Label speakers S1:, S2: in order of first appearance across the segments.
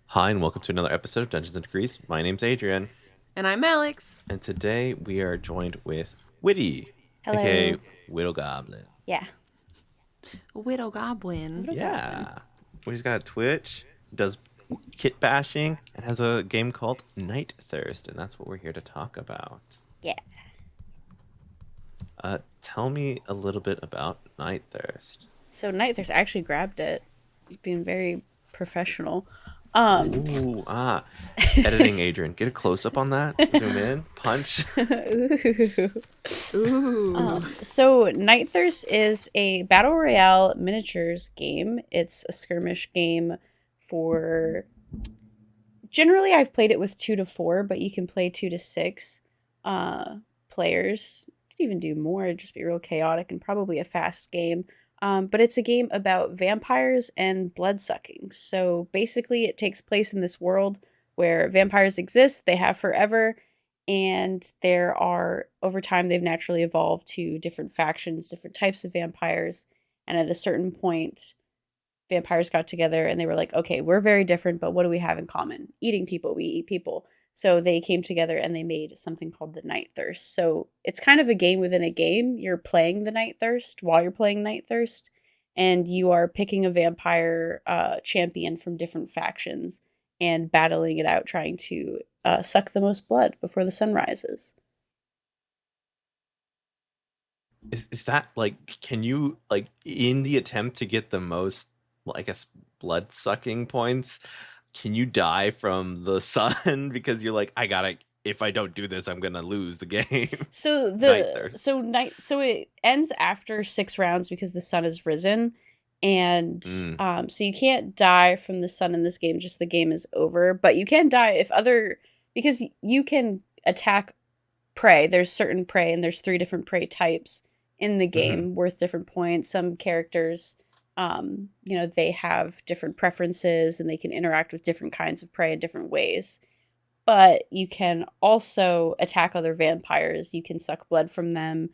S1: Hi, and welcome to another episode of Dungeons and Degrees. My name's Adrian,
S2: And I'm Alex.
S1: and today we are joined with Witty, aka
S3: Hello.
S1: Wittle Goblin.
S3: Yeah.
S2: Wittle Goblin.
S3: Wittle Goblin.
S1: Yeah, Witty's got a Twitch, does kit bashing, and has a game called Night Thirst, and that's what we're here to talk about.
S3: Yeah.
S1: Tell me a little bit about Night Thirst.
S3: So Nightthirst actually grabbed it. He's being very professional.
S1: Ooh, editing Adrian. Get a close up on that. Zoom in. Punch.
S2: Ooh.
S3: So Nightthirst is a battle royale miniatures game. It's a skirmish game for. Generally, I've played it with 2 to 4, but you can play 2 to 6 players. You could even do more. It'd just be real chaotic and probably a fast game. But it's a game about vampires and blood sucking. So basically, it takes place in this world where vampires exist, they have forever, and there are, over time, they've naturally evolved to different factions, different types of vampires. And at a certain point, vampires got together and they were like, okay, we're very different, but what do we have in common? Eating people, we eat people. So they came together and they made something called the Night Thirst. So it's kind of a game within a game. You're playing the Night Thirst while you're playing Night Thirst, and you are picking a vampire champion from different factions and battling it out, trying to suck the most blood before the sun rises.
S1: Is that like, can you, like, in the attempt to get the most, well, I guess, blood sucking points, can you die from the sun because you're like, if I don't do this, I'm gonna lose the game?
S3: So so it ends after 6 rounds because the sun has risen, and so you can't die from the sun in this game. Just the game is over, but you can die because you can attack prey. There's certain prey, and there's 3 different prey types in the game worth different points. Some characters, they have different preferences and they can interact with different kinds of prey in different ways. But you can also attack other vampires. You can suck blood from them.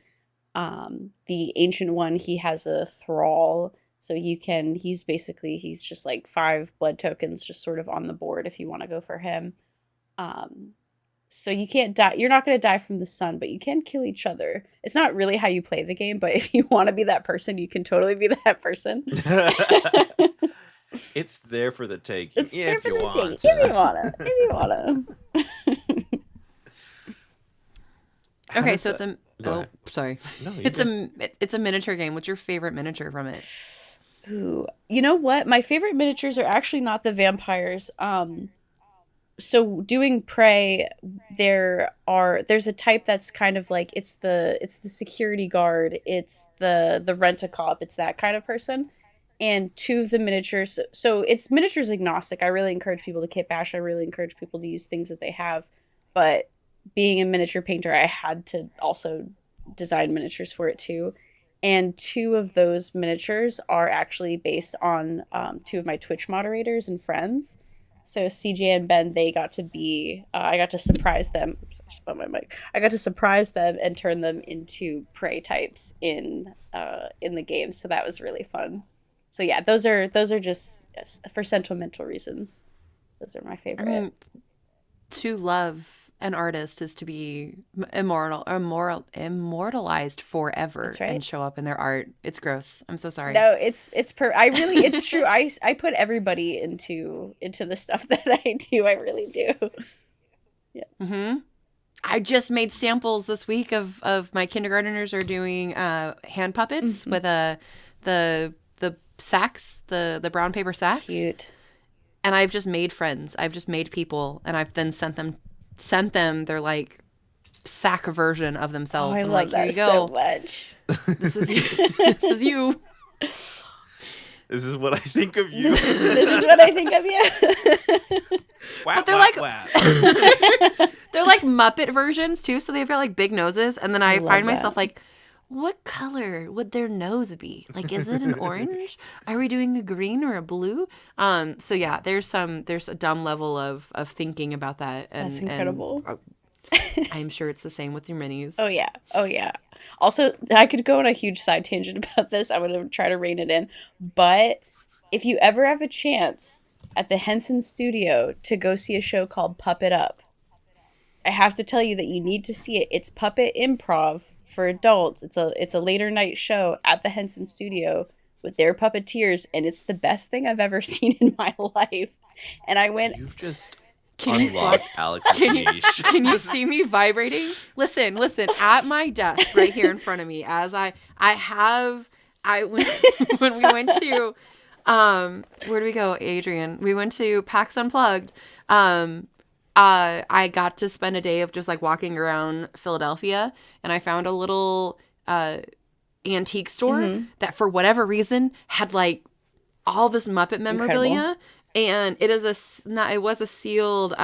S3: The ancient one, he has a thrall. So he's just like 5 blood tokens just sort of on the board if you want to go for him. So you can't die. You're not going to die from the sun, but you can kill each other. It's not really how you play the game, but if you want to be that person, you can totally be that person.
S1: It's there for the taking.
S3: It's there for the taking. If you wanna.
S2: Okay, so it's a. Oh, sorry.
S1: No,
S2: It's a miniature game. What's your favorite miniature from it?
S3: Ooh, you know what? My favorite miniatures are actually not the vampires. So doing prey, there's a type that's kind of like it's the security guard, it's the rent-a-cop, it's that kind of person. And 2 of the miniatures, so it's miniatures agnostic. I really encourage people to kit bash. I really encourage people to use things that they have. But being a miniature painter, I had to also design miniatures for it too. And 2 of those miniatures are actually based on 2 of my Twitch moderators and friends. So CJ and Ben, they got to be, I got to surprise them. Oops, I just bumped my mic. I got to surprise them and turn them into prey types in the game. So that was really fun. So yeah, those are just, yes, for sentimental reasons. Those are my favorite.
S2: I mean, to love an artist is to be immortalized forever.
S3: That's right.
S2: And show up in their art. It's gross. I'm so sorry.
S3: No, it's it's true. I put everybody into the stuff that I do. I really do. Yeah.
S2: Mm-hmm. I just made samples this week of my kindergartners are doing hand puppets with the sacks, the brown paper sacks.
S3: Cute.
S2: And I've just made friends. I've just made people, and I've then sent them their like sack version of themselves.
S3: I
S2: I'm
S3: love
S2: like, here
S3: that
S2: you go.
S3: so much.
S2: This is you. This is you.
S1: This is what I think of you.
S3: This is what I think of you.
S2: But they're like they're like Muppet versions too, so they've got like big noses, and then I find myself like, what color would their nose be? Like, is it an orange? Are we doing a green or a blue? So yeah, there's a dumb level of thinking about that. And,
S3: That's incredible.
S2: I'm sure it's the same with your minis.
S3: Oh yeah. Also, I could go on a huge side tangent about this. I'm going to try to rein it in. But if you ever have a chance at the Henson Studio to go see a show called Puppet Up, I have to tell you that you need to see it. It's puppet improv for adults. It's a later night show at the Henson Studio with their puppeteers, and it's the best thing I've ever seen in my life. And I went.
S1: You've just unlocked Alex's niche.
S2: Can you see me vibrating? Listen. At my desk right here in front of me, as when we went to where do we go, Adrian? We went to PAX Unplugged. I got to spend a day of just like walking around Philadelphia, and I found a little antique store that for whatever reason had like all this Muppet memorabilia. Incredible. And it was a sealed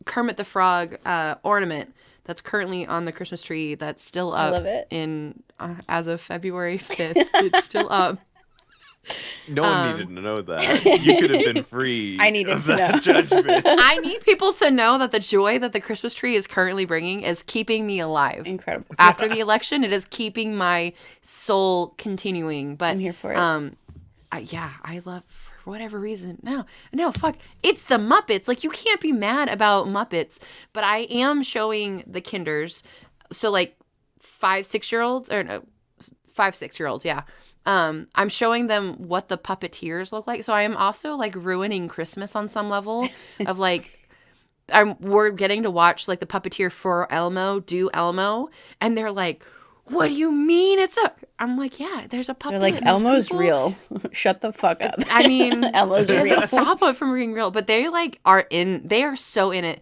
S2: Kermit the Frog ornament that's currently on the Christmas tree that's still up.
S3: I love it.
S2: As of February 5th. It's still up.
S1: No one needed to know that. You could have been free.
S3: I needed to know.
S1: Judgment.
S2: I need people to know that the joy that the Christmas tree is currently bringing is keeping me alive.
S3: Incredible.
S2: After the election, it is keeping my soul continuing. But
S3: I'm here for it.
S2: I love, for whatever reason. No, fuck. It's the Muppets. Like, you can't be mad about Muppets. But I am showing the kinders, so like 5-6-year-olds, or no, 5-6-year-olds, yeah. I'm showing them what the puppeteers look like. So I am also like ruining Christmas on some level of like, we're getting to watch like the puppeteer for Elmo do Elmo. And they're like, what do you mean I'm like, yeah, there's a puppet.
S3: They're like, Elmo's real. Shut the fuck up.
S2: I mean,
S3: Elmo's
S2: it
S3: real.
S2: doesn't stop it from being real, but they like they are so in it.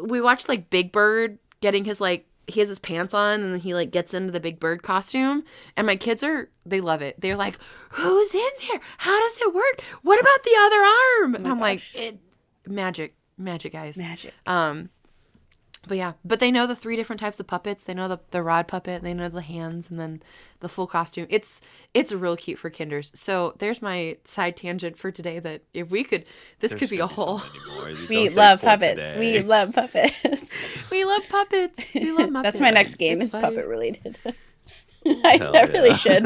S2: We watched like Big Bird getting his like, he has his pants on and then he like gets into the Big Bird costume, and my kids they love it. They're like, who's in there? How does it work? What about the other arm? And I'm like, magic, guys.
S3: Magic.
S2: But yeah, but they know the 3 different types of puppets. They know the rod puppet, they know the hands, and then the full costume. It's real cute for kinders. So there's my side tangent for today, that if we could, this could be a whole.
S3: We love puppets. We love puppets.
S2: We love puppets. We love Muppets.
S3: That's my next game. It's puppet related. I
S1: yeah.
S3: really should.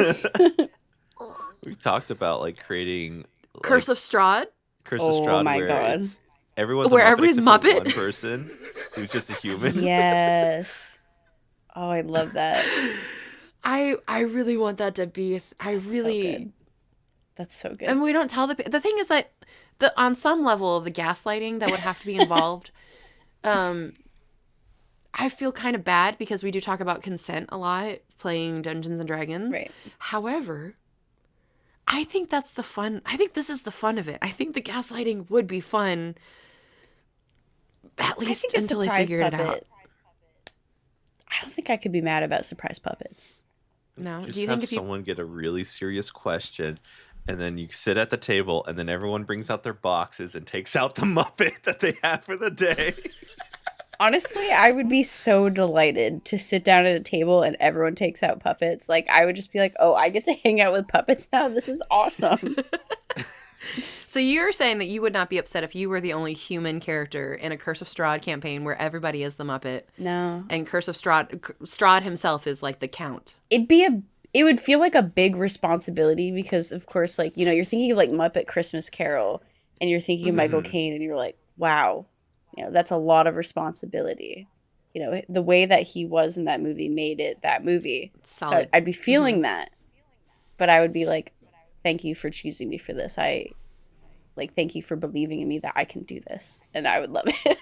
S1: We talked about like creating
S2: Curse of Strahd.
S1: Curse of Strahd.
S3: Oh my god.
S1: Everyone's
S2: where
S1: a Muppet
S2: everybody's
S1: except for
S2: Muppet?
S1: one person who's just a human.
S3: Yes. Oh, I love that.
S2: I really want that to be.
S3: That's so good.
S2: And we don't tell the thing is that on some level of the gaslighting that would have to be involved. I feel kind of bad because we do talk about consent a lot playing Dungeons and Dragons.
S3: Right.
S2: However, I think that's the fun. I think this is the fun of it. I think the gaslighting would be fun, at least until they figured it out.
S3: I don't think I could be mad about surprise puppets.
S2: No.
S1: Just
S2: do you
S1: have
S2: think if
S1: someone get a really serious question, and then you sit at the table, and then everyone brings out their boxes and takes out the Muppet that they have for the day.
S3: Honestly, I would be so delighted to sit down at a table and everyone takes out puppets. Like, I would just be like, oh, I get to hang out with puppets now? This is awesome.
S2: So you're saying that you would not be upset if you were the only human character in a Curse of Strahd campaign where everybody is the Muppet?
S3: No.
S2: And Curse of Strahd himself is like the count.
S3: It would feel like a big responsibility because, of course, like, you know, you're thinking of like Muppet Christmas Carol and you're thinking of Michael Caine and you're like, wow. You know, that's a lot of responsibility. You know, the way that he was in that movie made it that movie.
S2: Solid.
S3: So I'd be feeling that. But I would be like, thank you for choosing me for this. Thank you for believing in me that I can do this. And I would love it.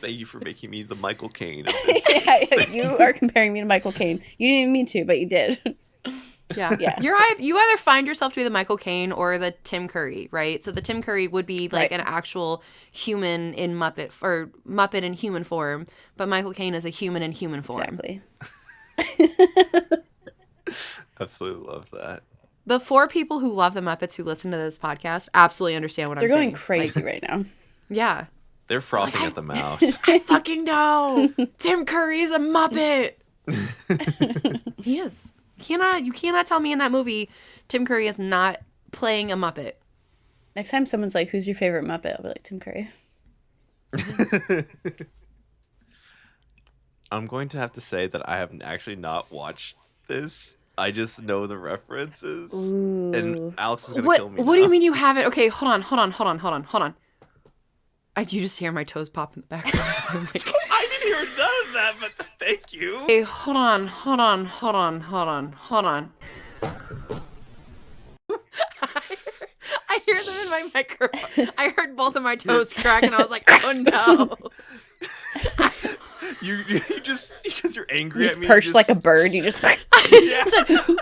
S1: Thank you for making me the Michael Caine of this.
S3: Yeah, you are comparing me to Michael Caine. You didn't even mean to, but you did.
S2: Yeah. You either find yourself to be the Michael Caine or the Tim Curry, right? So the Tim Curry would be like an actual human in Muppet, or Muppet in human form, but Michael Caine is a human in human form.
S3: Exactly.
S1: Absolutely love that.
S2: The 4 people who love the Muppets who listen to this podcast absolutely understand what I'm saying.
S3: They're going crazy right now.
S2: Yeah.
S1: They're frothing at the mouth.
S2: I fucking know. Tim Curry's a Muppet. He is. You cannot tell me in that movie Tim Curry is not playing a Muppet.
S3: Next time someone's like, who's your favorite Muppet? I'll be like, Tim Curry.
S1: I'm going to have to say that I have actually not watched this. I just know the references. And
S3: Ooh.
S1: Alex is going to kill me
S2: What do you
S1: now.
S2: mean you haven't? Okay, hold on. You just hear my toes pop in the background.
S1: I didn't hear none of that, but thank you.
S2: Hey, hold on. I hear them in my microphone. I heard both of my toes crack, and I was like, "Oh no!"
S1: You just because you're angry
S3: You
S1: at me.
S3: perched like a bird. You just.
S2: Said,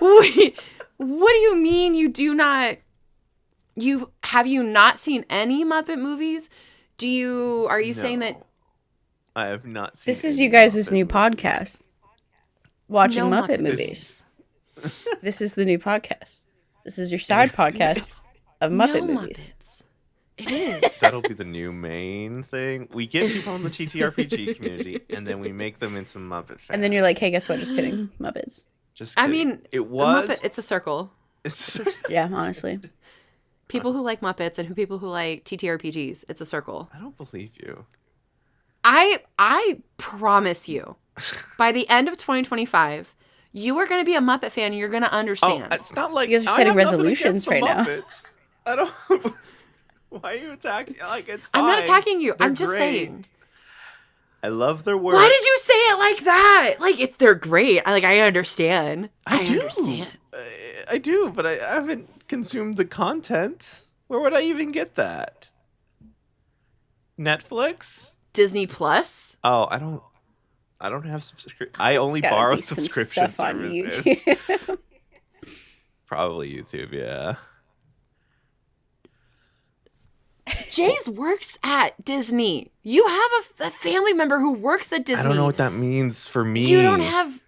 S2: wait, what do you mean you do not? Have you not seen any Muppet movies? Are you saying that?
S1: I have not seen.
S3: This is
S1: any
S3: you guys'
S1: Muppet
S3: new
S1: movies.
S3: podcast. Watching
S2: No
S3: Muppet
S2: Muppet
S3: movies. This is the new podcast. This is your side podcast of Muppet
S2: No
S3: movies.
S2: Muppets. It is.
S1: That'll be the new main thing. We get people in the TTRPG community, and then we make them into Muppet fans.
S3: And then you're like, hey, guess what? Just kidding. Muppets.
S1: Just kidding.
S2: I mean,
S1: it was.
S2: Muppet, it's a circle.
S3: Yeah, honestly.
S2: People who like Muppets and people who like TTRPGs. It's a circle.
S1: I don't believe you.
S2: I promise you, by the end of 2025, you are going to be a Muppet fan and you're going to understand.
S1: Oh, it's not like
S3: You guys are
S1: I
S3: setting
S1: have nothing
S3: resolutions
S1: against the
S3: right now.
S1: Muppets. I don't. Why are you attacking? Like it's fine.
S2: I'm not attacking you.
S1: They're
S2: I'm just
S1: great.
S2: saying.
S1: I love their work.
S2: Why did you say it like that? Like they're great. I understand. I
S1: do.
S2: understand.
S1: I do, but I haven't consumed the content. Where would I even get that? Netflix?
S2: Disney Plus?
S1: Oh, I don't have subscription. I only
S3: There's gotta
S1: borrow
S3: be some
S1: subscription
S3: stuff on
S1: services.
S3: YouTube.
S1: Probably YouTube, yeah.
S2: Jay's works at Disney. You have a family member who works at Disney.
S1: I don't know what that means for me.
S2: You don't have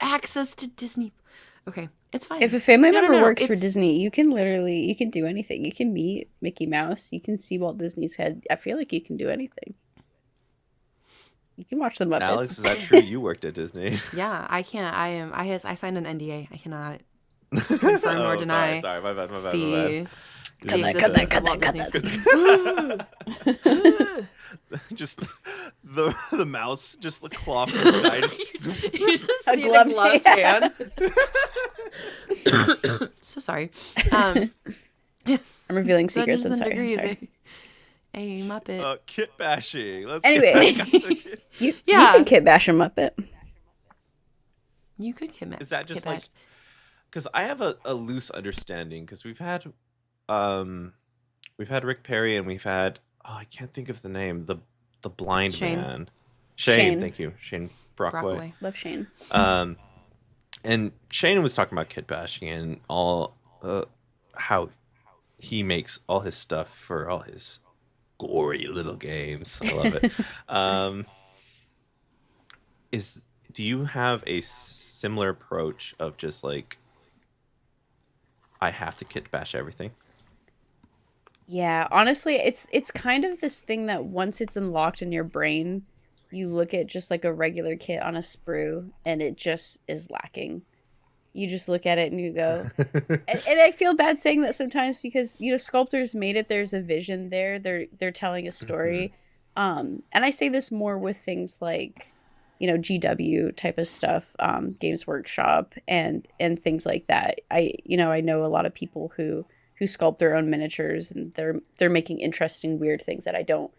S2: access to Disney. Okay, it's fine.
S3: If a family member
S2: No,
S3: works for
S2: it's-
S3: Disney, you can do anything. You can meet Mickey Mouse. You can see Walt Disney's head. I feel like you can do anything. You can watch the Muppets.
S1: Alex, is that true? You worked at Disney.
S2: Yeah, I can't. I signed an NDA. I cannot confirm nor deny
S1: Sorry, my bad.
S2: the
S3: Cut that,
S2: existence
S3: cut
S2: of
S3: that,
S2: Walt
S3: cut
S2: Disney.
S1: Just the mouse just the claw from the guy.
S2: You just
S3: A
S2: see
S3: gloved
S2: the gloved hand. So sorry. Yes.
S3: I'm revealing secrets.
S2: Dungeons
S3: I'm
S2: and
S3: sorry. I'm
S2: Degrees,
S3: sorry.
S2: a Muppet.
S1: Kit bashing. Let's
S3: Anyway.
S1: get back to the
S3: You
S2: Yeah.
S3: can kit bash a Muppet.
S2: You could commit.
S1: Is that just like because I have a loose understanding because we've had Rick Perry and we've had I can't think of the name the blind
S2: Shane.
S1: man
S3: Shane.
S1: Thank you, Shane Brockway.
S2: Brockway.
S3: Love Shane.
S1: And Shane was talking about kit bashing and all how he makes all his stuff for all his gory little games. I love it. Do you have a similar approach of just like I have to kit bash everything?
S3: Yeah, honestly, it's kind of this thing that once it's unlocked in your brain, you look at just like a regular kit on a sprue and it just is lacking. You just look at it and you go, and I feel bad saying that sometimes because sculptors made it. There's a vision there. They're telling a story, and I say this more with things like, GW type of stuff, Games Workshop and things like that. I know a lot of people who sculpt their own miniatures and they're making interesting, weird things that I don't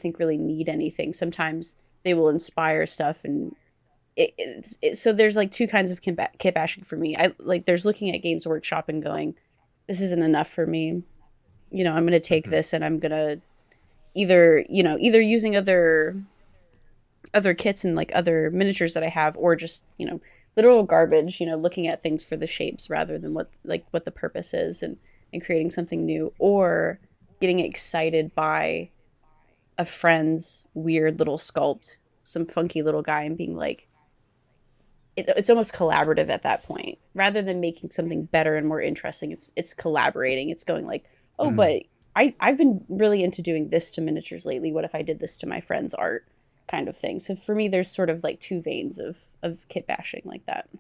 S3: think really need anything. Sometimes they will inspire stuff and. So there's like two kinds of kit bashing for me. There's looking at Games Workshop and going, this isn't enough for me. I'm going to take this and I'm going to either using other kits and like other miniatures that I have, or just, literal garbage, looking at things for the shapes rather than what the purpose is and creating something new, or getting excited by a friend's weird little sculpt, some funky little guy, and being like, it's almost collaborative at that point. Rather than making something better and more interesting, it's collaborating. It's going like, but I've been really into doing this to miniatures lately. What if I did this to my friend's art, kind of thing. So for me, there's sort of like two veins of kit bashing like that.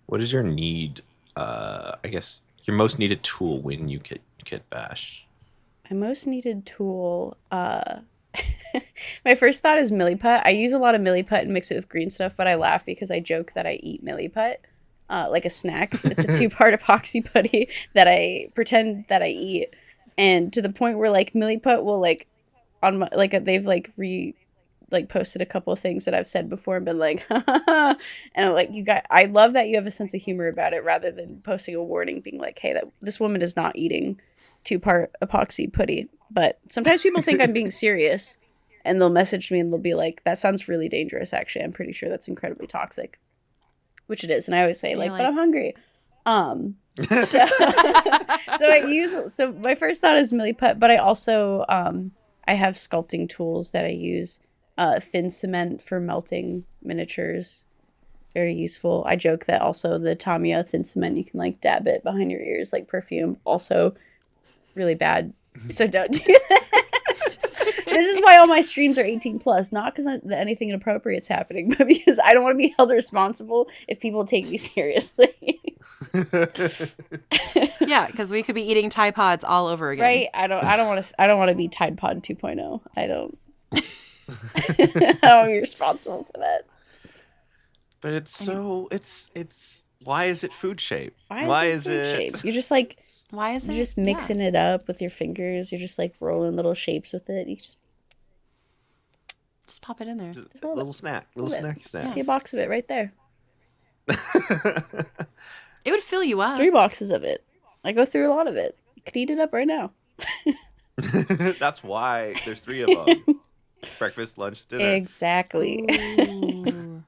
S1: What is your need? I guess your most needed tool when you kit bash.
S3: My most needed tool. My first thought is milliput. I use a lot of milliput and mix it with green stuff, but I laugh because I joke that I eat milliput like a snack. It's a 2-part epoxy putty that I pretend that I eat, and to the point where like milliput will like on my like they've like posted a couple of things that I've said before and been like, and I'm like, I love that you have a sense of humor about it rather than posting a warning being like, hey, that this woman is not eating 2-part epoxy putty. But sometimes people think I'm being serious and they'll message me and they'll be like, that sounds really dangerous. Actually, I'm pretty sure that's incredibly toxic, which it is. And I always say like, but I'm hungry. So my first thought is milliput, but I also, I have sculpting tools that I use. Thin cement for melting miniatures, very useful. I joke that also the Tamiya thin cement, you can like dab it behind your ears like perfume, also really bad, so don't do that. This is why all my streams are 18 plus, not because anything inappropriate's happening, but because I don't want to be held responsible if people take me seriously.
S2: Yeah, because we could be eating Tide Pods all over again,
S3: right? I don't want to be Tide Pod 2.0. I don't want to be responsible for that.
S1: But it's why is it food shape?
S3: Why is it food shape? You're just like,
S2: why is it?
S3: You're just mixing it up with your fingers. You're just like rolling little shapes with it. You just
S2: pop it in there.
S1: Just a little snack.
S3: I see a box of it right there.
S2: It would fill you up.
S3: 3 boxes of it. I go through a lot of it. You could eat it up right now.
S1: That's why there's 3 of them. Breakfast, lunch, dinner.
S3: Exactly. That's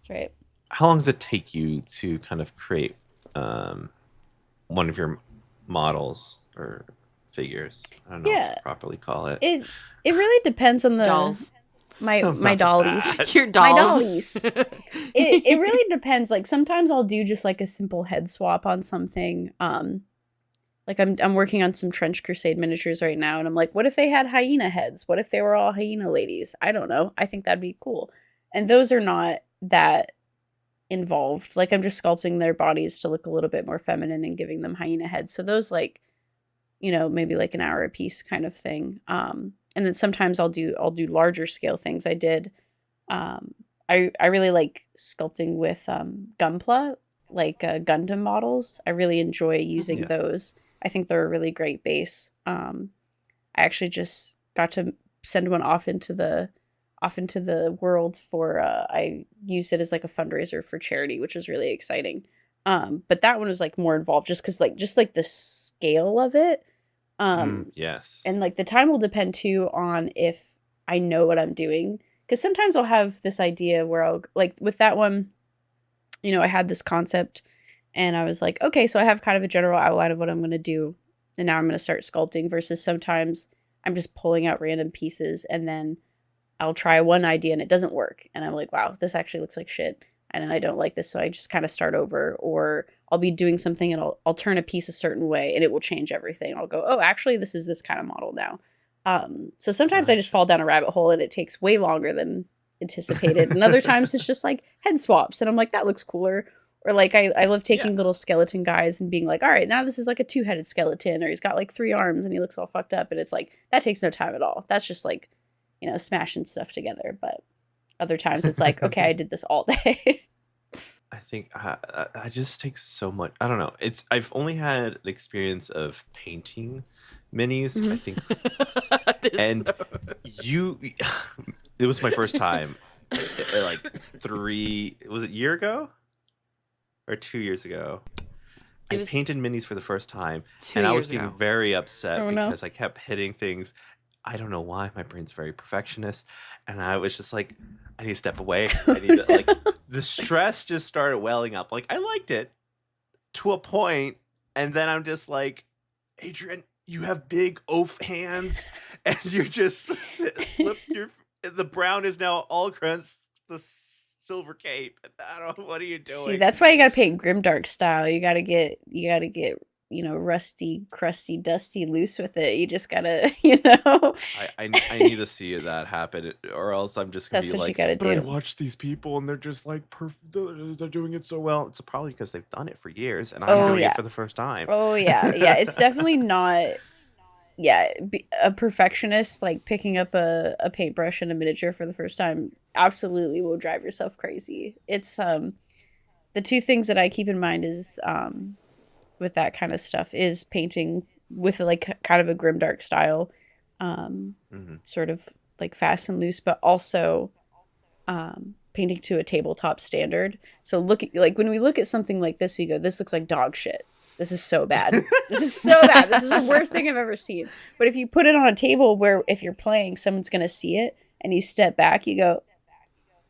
S3: right.
S1: How long does it take you to kind of create one of your models or figures? I don't know what to properly call it.
S3: It really depends on the
S2: dolls.
S3: My dollies.
S2: Your dolls.
S3: My dollies. It really depends. Like sometimes I'll do just like a simple head swap on something. Like I'm working on some Trench Crusade miniatures right now, and I'm like, what if they had hyena heads? What if they were all hyena ladies? I don't know. I think that'd be cool. And those are not that involved. Like I'm just sculpting their bodies to look a little bit more feminine and giving them hyena heads. So those like, maybe like an hour a piece kind of thing. And then sometimes I'll do larger scale things. I did. I really like sculpting with Gunpla, like Gundam models. I really enjoy using those. I think they're a really great base. I actually just got to send one off into the world for. I used it as like a fundraiser for charity, which was really exciting. But that one was like more involved, just because like the scale of it.
S1: Yes.
S3: And like the time will depend too on if I know what I'm doing. Because sometimes I'll have this idea where I'll like with that one, I had this concept and I was like, okay, so I have kind of a general outline of what I'm going to do. And now I'm going to start sculpting versus sometimes I'm just pulling out random pieces and then I'll try one idea and it doesn't work. And I'm like, wow, this actually looks like shit. And I don't like this. So I just kind of start over, or I'll be doing something and I'll turn a piece a certain way and it will change everything. I'll go, oh, actually, this is this kind of model now. So sometimes I just fall down a rabbit hole and it takes way longer than anticipated. And other times it's just like head swaps. And I'm like, that looks cooler. Or like I love taking little skeleton guys and being like, all right, now this is like a 2-headed skeleton, or he's got like 3 arms and he looks all fucked up. And it's like, that takes no time at all. That's just like, smashing stuff together. But other times it's like, okay, I did this all day.
S1: I think I just take so much. I don't know. I've only had an experience of painting minis, I think. And it was my first time. Like was it a year ago? Or 2 years ago? I painted minis for the first time. And I was getting very upset because I kept hitting things. I don't know why. My brain's very perfectionist. And I was just like, I need to step away. I need to, like, the stress just started welling up. Like, I liked it to a point, and then I'm just like, Adrian, you have big oaf hands, and you're just the brown is now all across the silver cape. I don't know, what are you doing?
S3: See, that's why you gotta paint grimdark style. You gotta get rusty, crusty, dusty, loose with it. You just gotta,
S1: I need to see that happen, or else I'm just gonna be like, but I watch these people and they're just like they're doing it so well. It's probably because they've done it for years and I'm doing it for the first time.
S3: Oh yeah. It's definitely not a perfectionist, like picking up a paintbrush and a miniature for the first time absolutely will drive yourself crazy. It's the two things that I keep in mind is with that kind of stuff is painting with like kind of a grimdark style, sort of like fast and loose, but also painting to a tabletop standard. So like when we look at something like this, we go, this looks like dog shit. This is so bad. This is so bad. This is the worst thing I've ever seen. But if you put it on a table where if you're playing, someone's going to see it and you step back, you go,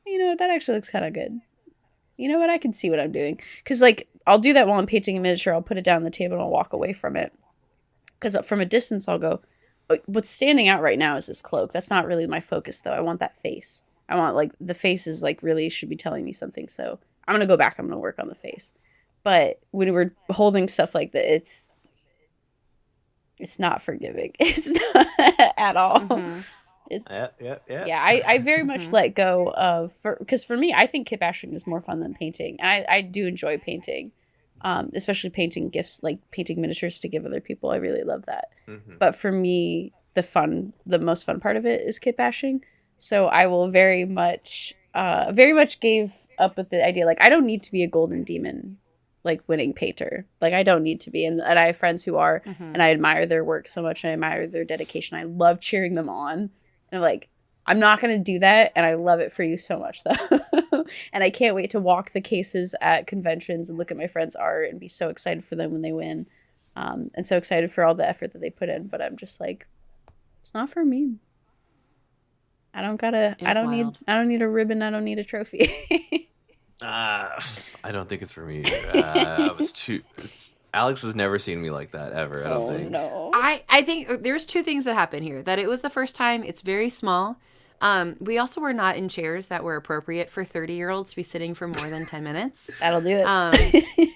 S3: you know, that actually looks kind of good. You know what? I can see what I'm doing. Because like I'll do that while I'm painting a miniature. I'll put it down on the table and I'll walk away from it. Because from a distance, I'll go, what's standing out right now is this cloak. That's not really my focus, though. I want that face. I want like the face is like really should be telling me something. So I'm going to go back. I'm going to work on the face. But when we're holding stuff like that, it's not forgiving. It's not at all.
S1: Yeah.
S3: I very much let go of, because for me, I think kit bashing is more fun than painting. And I do enjoy painting, especially painting gifts, like painting miniatures to give other people. I really love that. But for me, the most fun part of it is kit bashing. So I will very much gave up with the idea, like, I don't need to be a golden demon like winning painter. Like I don't need to be. And I have friends who are, and I admire their work so much and I admire their dedication. I love cheering them on. And I'm like, I'm not going to do that. And I love it for you so much though. And I can't wait to walk the cases at conventions and look at my friends' art and be so excited for them when they win. And so excited for all the effort that they put in. But I'm just like, it's not for me. I don't need a ribbon. I don't need a trophy.
S1: I don't think it's for me. Alex has never seen me like that ever. I don't think.
S3: No.
S2: I think there's two things that happen here. That it was the first time. It's very small. We also were not in chairs that were appropriate for 30-year-olds to be sitting for more than 10 minutes.
S3: That'll do it.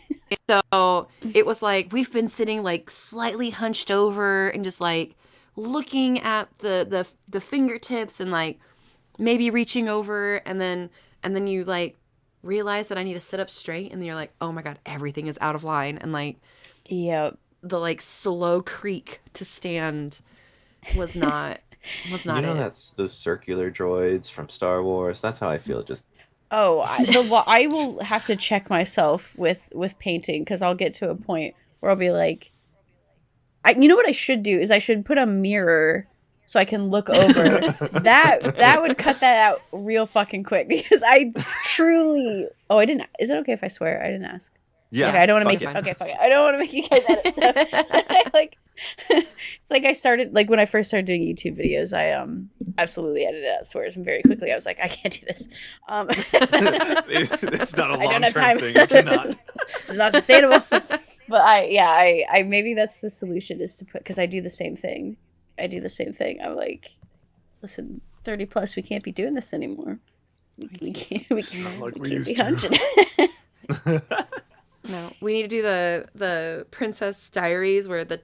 S2: So it was like we've been sitting like slightly hunched over and just like looking at the fingertips and like maybe reaching over and then you like realize that I need to sit up straight and then you're like, oh my god, everything is out of line, and like the like slow creak to stand was not
S1: that's those circular droids from Star Wars. That's how I feel. Just
S3: I will have to check myself with painting, because I'll get to a point where I'll be like, you know what I should do is I should put a mirror so I can look over. That would cut that out real fucking quick, because I truly. Oh, I didn't. Is it okay if I swear? I didn't ask.
S1: Yeah.
S3: Okay, I don't want to make it. Okay, fuck it. I don't want to make you guys edit stuff. Like, it's like I started, like when I first started doing YouTube videos, I absolutely edited out swears, and very quickly I was like, I can't do this.
S1: It's not a long-term thing. You cannot.
S3: It's not sustainable. But I maybe that's the solution, is to put, because I do the same thing. I'm like, listen, 30 plus, we can't be doing this anymore. We can't be hunting.
S2: No, we need to do the Princess Diaries where the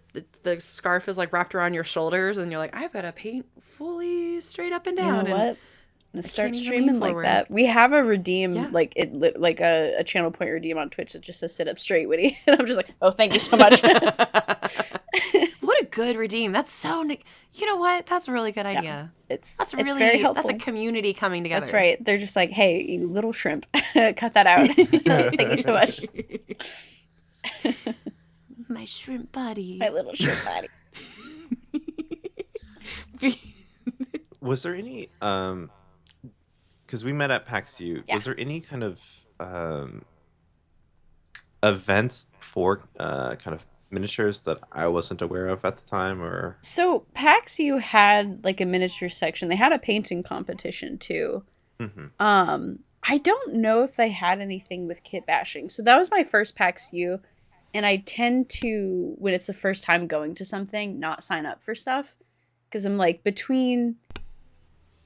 S2: scarf is like wrapped around your shoulders and you're like, I've got to paint fully straight up and down.
S3: You know what? And start streaming like that. We have a redeem, like a channel point redeem on Twitch that just says sit up straight, Witty. And I'm just like, oh, thank you so much.
S2: What a good redeem. That's so, you know what? That's a really good idea.
S3: It's very helpful.
S2: That's a community coming together.
S3: That's right. They're just like, hey, you little shrimp, cut that out. Thank you so much.
S2: My shrimp body.
S3: My little shrimp body.
S1: Was there any because we met at PAX U, was there any kind of events for kind of miniatures that I wasn't aware of at the time? Or
S3: so PAX U had like a miniature section. They had a painting competition too. I don't know if they had anything with kit bashing. So that was my first PAX U, and I tend to, when it's the first time going to something, not sign up for stuff, because I'm like, between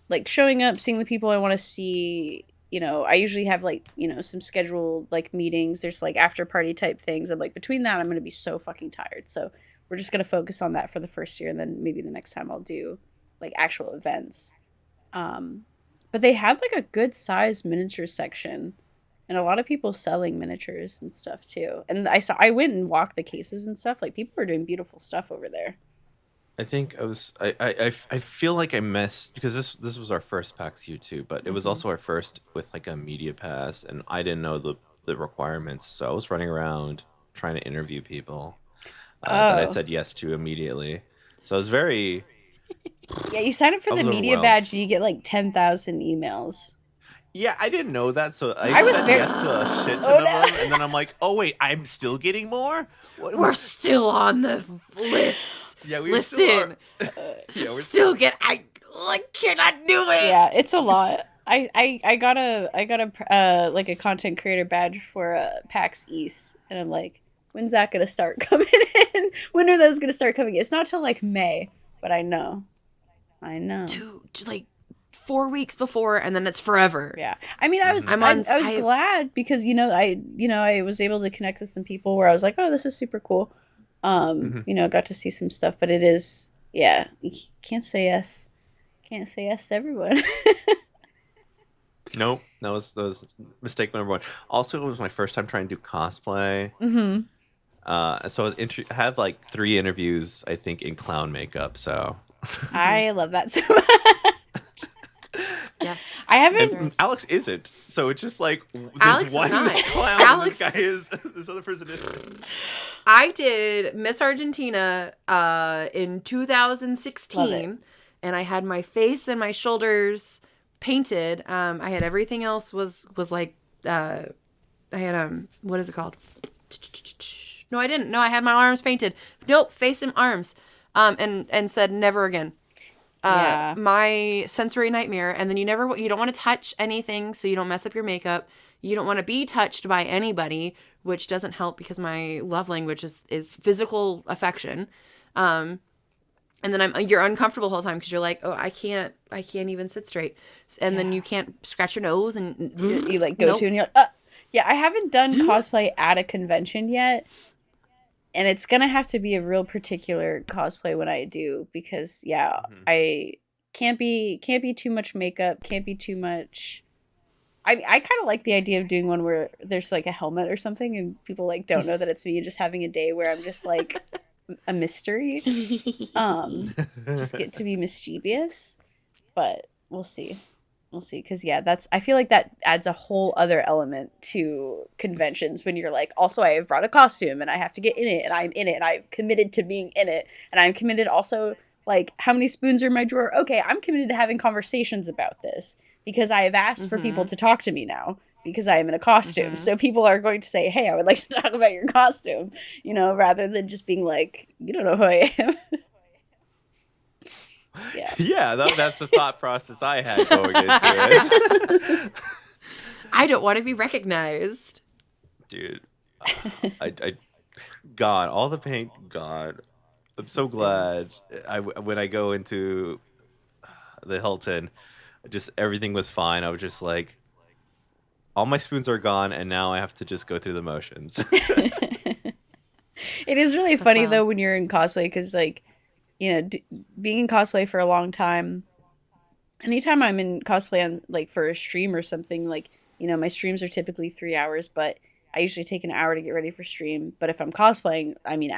S3: like showing up, seeing the people I want to see, you know, I usually have like, you know, some scheduled like meetings. There's like after party type things. I'm like, between that, I'm going to be so fucking tired. So we're just going to focus on that for the first year. And then maybe the next time I'll do like actual events. But they had like a good sized miniature section and a lot of people selling miniatures and stuff too. And I went and walked the cases and stuff. Like people were doing beautiful stuff over there.
S1: I think I feel like I missed because this was our first PAX U too, but it was
S3: Mm-hmm.
S1: also our first with like a media pass, and I didn't know the requirements, so I was running around trying to interview people that I
S3: Oh.
S1: said yes to immediately. So I was very
S3: Yeah, you sign up for
S1: I
S3: the
S1: was
S3: media
S1: overwhelmed.
S3: badge and you get like 10,000 emails.
S1: Yeah, I didn't know that, so I
S3: I was
S1: said
S3: very.
S1: yes to a shit ton
S3: Oh
S1: of them, and then I'm like, oh wait, I'm still getting more.
S2: We're still on the lists.
S1: Yeah, we still are.
S2: Listen,
S1: Yeah, we're
S2: still get. I cannot do it.
S3: Yeah, it's a lot. I got a like a content creator badge for PAX East, and I'm like, when's that gonna start coming in? When are those gonna start coming in? It's not till like May, but I know.
S2: Like 4 weeks before, and then it's forever.
S3: Yeah, I mean, I was
S2: I'm on
S3: I was
S2: Skype.
S3: glad because I was able to connect with some people where I was like, oh, this is super cool. Got to see some stuff, but it is, yeah, you can't say yes. Can't say yes to everyone.
S1: Nope, that was mistake number one. Also, it was my first time trying to do cosplay.
S3: Mm-hmm.
S1: So I had like 3 interviews, I think, in clown makeup. So
S3: I love that so much.
S2: Yes.
S3: I haven't.
S1: and Alex isn't. So it's just like there's
S2: Alex is
S1: one
S2: not.
S1: clown.
S2: Alex-
S1: And this guy is. This other person is.
S2: I did Miss Argentina in
S3: Love
S2: 2016, and I had my face and my shoulders painted. I had everything else was like I had what is it called? No, I didn't. No, I had my arms painted. Nope, face and arms. And said never again.
S3: Yeah.
S2: My sensory nightmare. And then you don't want to touch anything so you don't mess up your makeup. You don't want to be touched by anybody, which doesn't help because my love language is physical affection. And then you're uncomfortable the whole time because you're like, oh, I can't even sit straight. And then you can't scratch your nose and
S3: You like go
S2: Nope.
S3: to and you're yeah, I haven't done cosplay at a convention yet. And it's gonna have to be a real particular cosplay when I do because I can't be too much makeup, can't be too much. I kind of like the idea of doing one where there's like a helmet or something and people like don't know that it's me and just having a day where I'm just like a mystery. Just get to be mischievous, but we'll see. We'll see, because I feel like that adds a whole other element to conventions when you're like, also I have brought a costume and I have to get in it and I'm in it and I'm committed to being in it and I'm committed also, like, how many spoons are in my drawer? Okay, I'm committed to having conversations about this because I have asked for people to talk to me now because I am in a costume. So people are going to say, hey, I would like to talk about your costume, rather than just being like, you don't know who I am.
S1: Yeah, that's the thought process I had going into it.
S2: I don't want to be recognized.
S1: Dude, God, all the paint, God. I'm so glad when I go into the Hilton, just everything was fine. I was just like, all my spoons are gone, and now I have to just go through the motions.
S3: It is really funny, though, when you're in cosplay, because, like, being in cosplay for a long time, anytime I'm in cosplay on, like, for a stream or something, like, my streams are typically 3 hours, but I usually take an hour to get ready for stream. But if I'm cosplaying, I mean,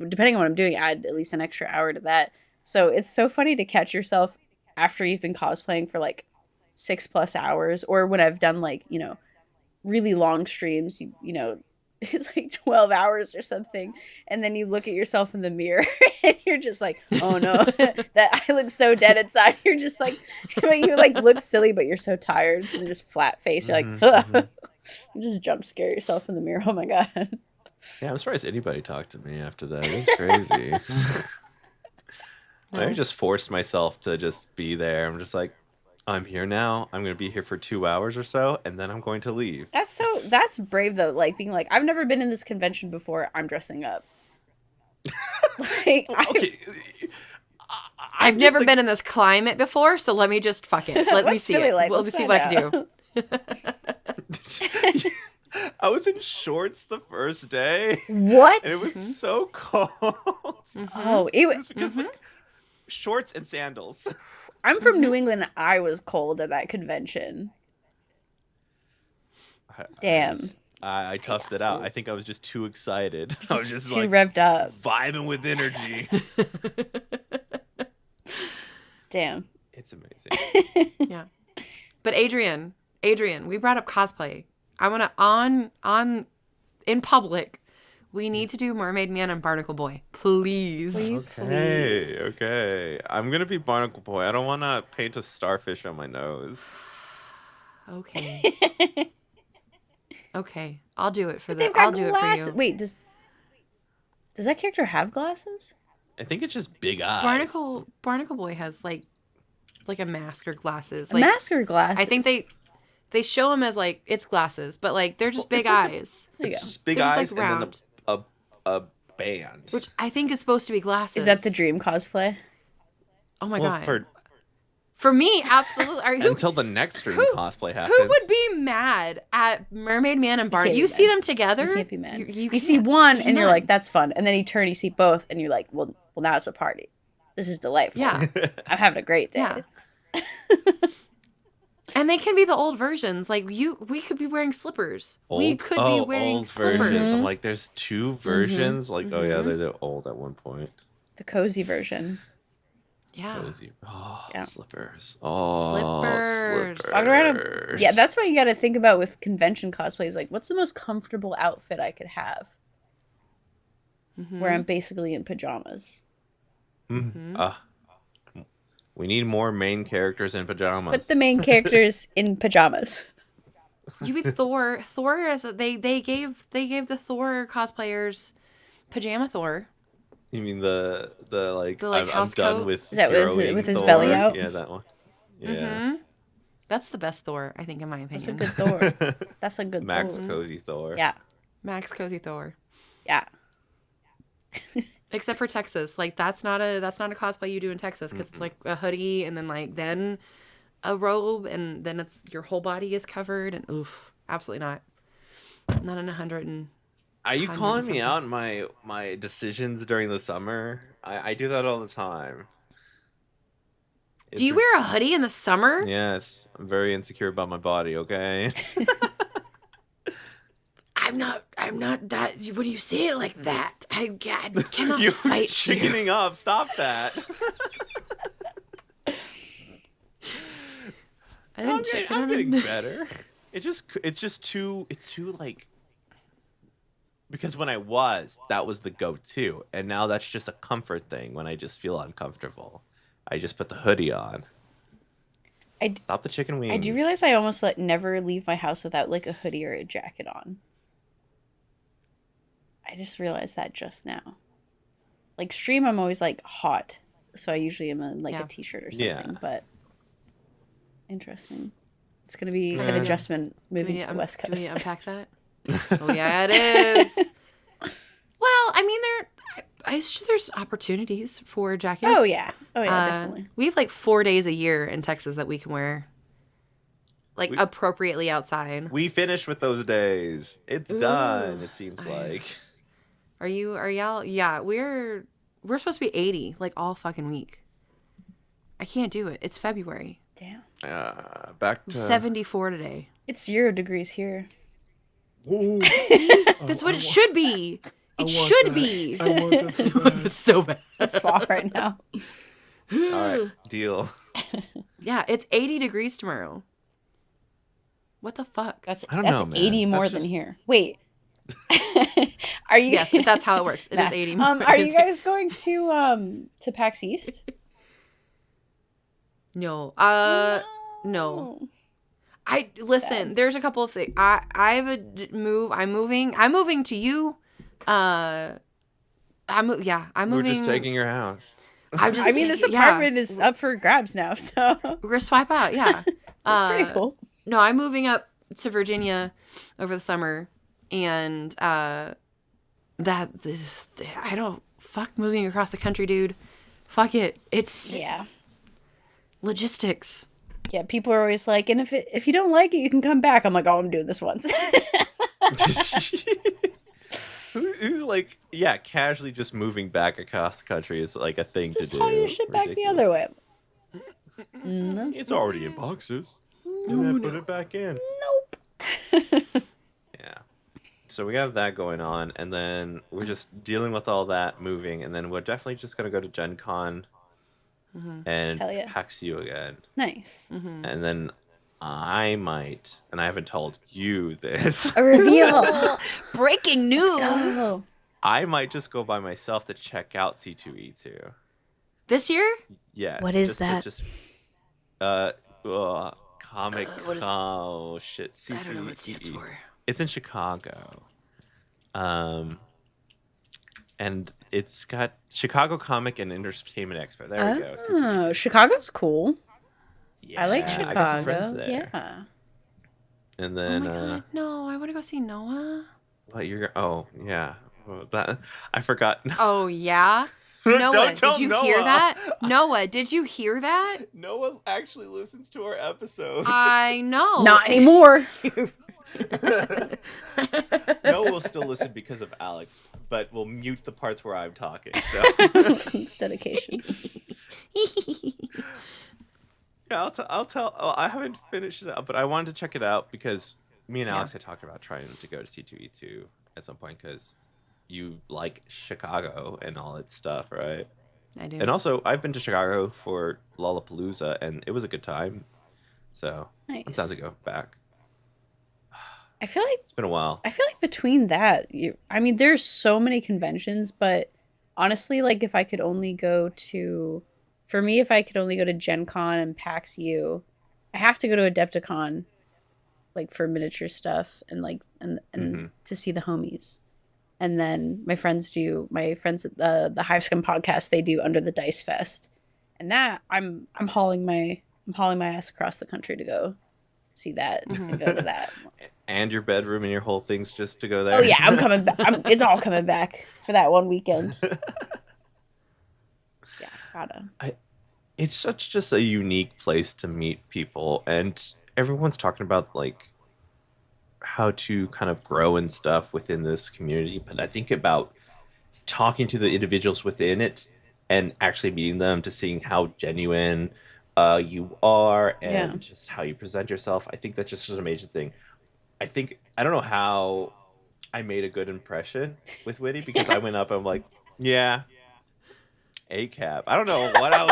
S3: depending on what I'm doing, add at least an extra hour to that. So it's so funny to catch yourself after you've been cosplaying for like 6+ hours, or when I've done like, really long streams, it's like 12 hours or something. And then you look at yourself in the mirror and you're just like, oh no, that I look so dead inside. You're just like, you like look silly, but you're so tired and just flat face. You're like, you just jump scare yourself in the mirror. Oh my God.
S1: Yeah, I'm surprised anybody talked to me after that. It's crazy. I just forced myself to just be there. I'm just like, I'm here now. I'm going to be here for 2 hours or so, and then I'm going to leave.
S3: That's brave, though. Like, being like, I've never been in this convention before. I'm dressing up. Like,
S1: Okay.
S2: I've never been in this climate before, so let me just fuck it. Let me see it.
S3: Like?
S2: Let me see what I can do.
S1: I was in shorts the first day.
S3: What?
S1: And it was so cold.
S3: Oh,
S1: it was because like, shorts and sandals.
S3: I'm from New England. I was cold at that convention. Damn.
S1: I toughed it out. I think I was just too excited. I was just
S3: too
S1: like
S3: revved up.
S1: vibing with energy.
S3: Damn.
S1: It's amazing.
S2: Yeah. But Adrian, we brought up cosplay. I want to in public. We need to do Mermaid Man and Barnacle Boy, please.
S1: Okay. I'm gonna be Barnacle Boy. I don't want to paint a starfish on my nose.
S2: Okay. Okay, I'll do it for
S3: But
S2: I'll do it for you.
S3: Wait, does that character have glasses?
S1: I think it's just big eyes.
S2: Barnacle Boy has like a mask or glasses.
S3: Like, mask or glasses?
S2: I think they show him as like it's glasses, but like they're just big eyes.
S1: It's just big eyes and then a band,
S2: which I think is supposed to be glasses.
S3: Is that the dream cosplay?
S2: Oh my god! For me, absolutely.
S1: Until the next dream cosplay happens.
S2: Who would be mad at Mermaid Man and Barnacle? You see them together.
S3: You can't be mad. You see one and you're like, that's fun, and then you turn, you see both, and you're like, well, now it's a party. This is delightful.
S2: Yeah,
S3: I'm having a great day.
S2: Yeah. And they can be the old versions. Like we could be wearing slippers. We could be wearing slippers.
S1: Versions. I'm like, there's two versions. Like, oh yeah, they're old at one point.
S3: The cozy version.
S2: Yeah.
S1: Cozy. Oh,
S3: yeah.
S1: Slippers. Oh, slippers.
S3: Yeah, that's what you got to think about with convention cosplays. Like, what's the most comfortable outfit I could have? Where I'm basically in pajamas.
S1: We need more main characters in pajamas.
S3: Put the main characters in pajamas.
S2: You be Thor. Thor is they gave the Thor cosplayers pajama Thor.
S1: You mean the like
S2: house
S1: I'm done
S2: coat?
S1: with
S3: is that with his
S1: Thor.
S3: belly out?
S1: Yeah, that one. Yeah.
S2: That's the best Thor, I think, in my opinion.
S3: That's a good Thor. That's a good
S1: Max
S3: Thor.
S1: Cozy Thor.
S3: Yeah.
S2: Max Cozy Thor.
S3: Yeah.
S2: Except for Texas, like that's not a cosplay you do in Texas because it's like a hoodie and then a robe and then it's your whole body is covered and oof, absolutely not in 100 and.
S1: Are you calling me out in my decisions during the summer? I do that all the time.
S2: Do you wear a hoodie in the summer?
S1: Yes, I'm very insecure about my body. Okay.
S2: I'm not that. When you say it like that, I cannot
S1: You're
S2: fight
S1: chickening
S2: you.
S1: up. Stop that. I'm getting better. It's too like. Because when that was the go-to, and now that's just a comfort thing. When I just feel uncomfortable, I just put the hoodie on. Stop the chicken wings.
S3: I do realize I almost never leave my house without like a hoodie or a jacket on. I just realized that just now. Like stream, I'm always like hot, so I usually am in like a t-shirt or something. Yeah. But interesting. It's gonna be an adjustment moving to the West Coast.
S2: Do we unpack that? Oh yeah, it is. Well, I mean, there's opportunities for jackets.
S3: Oh yeah, definitely.
S2: We have like 4 days a year in Texas that we can wear, like appropriately outside.
S1: We finished with those days. It's done. It seems like.
S2: Are y'all? Yeah, we're supposed to be 80 like all fucking week. I can't do it. It's February.
S3: Damn.
S1: Back to
S2: 74 today.
S3: It's 0 degrees here.
S2: That's what it should be. It should be.
S4: I want that so bad.
S2: It's so bad.
S3: It's fall right now.
S1: All right, deal.
S2: Yeah, it's 80 degrees tomorrow. What the fuck?
S3: That's
S1: 80
S3: more than here. Wait. Are you?
S2: Yes, but that's how it works. It is 80 more.
S3: Are you guys going to PAX East?
S2: No. No. Listen. There's a couple of things. I have a move. I'm moving to you. I'm moving.
S1: We're just taking your house.
S3: This apartment is up for grabs now, so
S2: we're gonna swipe out. Yeah,
S3: it's pretty cool.
S2: No, I'm moving up to Virginia over the summer, and I don't fuck moving across the country, dude. Fuck it. It's logistics.
S3: Yeah, people are always like, and if you don't like it, you can come back. I'm like, oh, I'm doing this once.
S1: Who's like, casually just moving back across the country is like a thing to do.
S3: Just haul your shit back the other way.
S1: It's already in boxes. Put it back in.
S3: Nope.
S1: Yeah. so we have that going on, and then we're just dealing with all that moving, and then we're definitely just gonna go to Gen Con and
S3: Hell yeah.
S1: PAX U again.
S3: Nice.
S1: And then I might, and I haven't told you this.
S3: A reveal.
S2: Breaking news.
S1: I might just go by myself to check out C2E2.
S2: This year?
S1: Yes.
S3: What is that?
S1: Comic. Oh shit.
S2: I don't know what it stands for.
S1: It's in Chicago. And it's got Chicago Comic and Entertainment Expo. There we go.
S3: Oh, Chicago's cool.
S1: Yeah,
S3: I like
S1: I got some
S3: Chicago.
S1: friends there.
S3: Yeah.
S2: Oh
S1: And then
S2: my god, no! I want to go see Noah.
S1: what you're? Oh yeah. Well, that I forgot.
S2: Oh yeah. Noah,
S1: Don't tell
S2: did you
S1: Noah.
S2: hear that? Noah, did you hear that?
S1: Noah actually listens to our episodes.
S2: I know.
S3: Not anymore.
S1: Noah will still listen because of Alex, but we'll mute the parts where I'm talking. So
S3: It's dedication.
S1: yeah, I'll tell. Oh, I haven't finished it up, but I wanted to check it out because me and Alex had talked about trying to go to C2E2 at some point because you like Chicago and all its stuff, right?
S2: I do.
S1: And also, I've been to Chicago for Lollapalooza, and it was a good time. So I'm down to go back.
S3: I feel like
S1: It's been a while.
S3: I feel like between that, I mean, there's so many conventions, but honestly, like if I could only go to, for me, if I could only go to Gen Con and PAX U, I have to go to Adepticon, like for miniature stuff and like and to see the homies. And then my friends at the Hive Scum podcast, they do Under the Dice Fest, and that I'm hauling my ass across the country to go see that and go to that.
S1: And your bedroom and your whole thing's just to go there.
S3: Oh yeah, I'm coming back. It's all coming back for that one weekend. Yeah, gotta.
S1: It's such just a unique place to meet people, and everyone's talking about like how to kind of grow and stuff within this community. But I think about talking to the individuals within it and actually meeting them to seeing how genuine you are and just how you present yourself. I think that's just an amazing thing. I don't know how I made a good impression with Witty because I went up and I'm like, yeah, ACAB. I don't know what I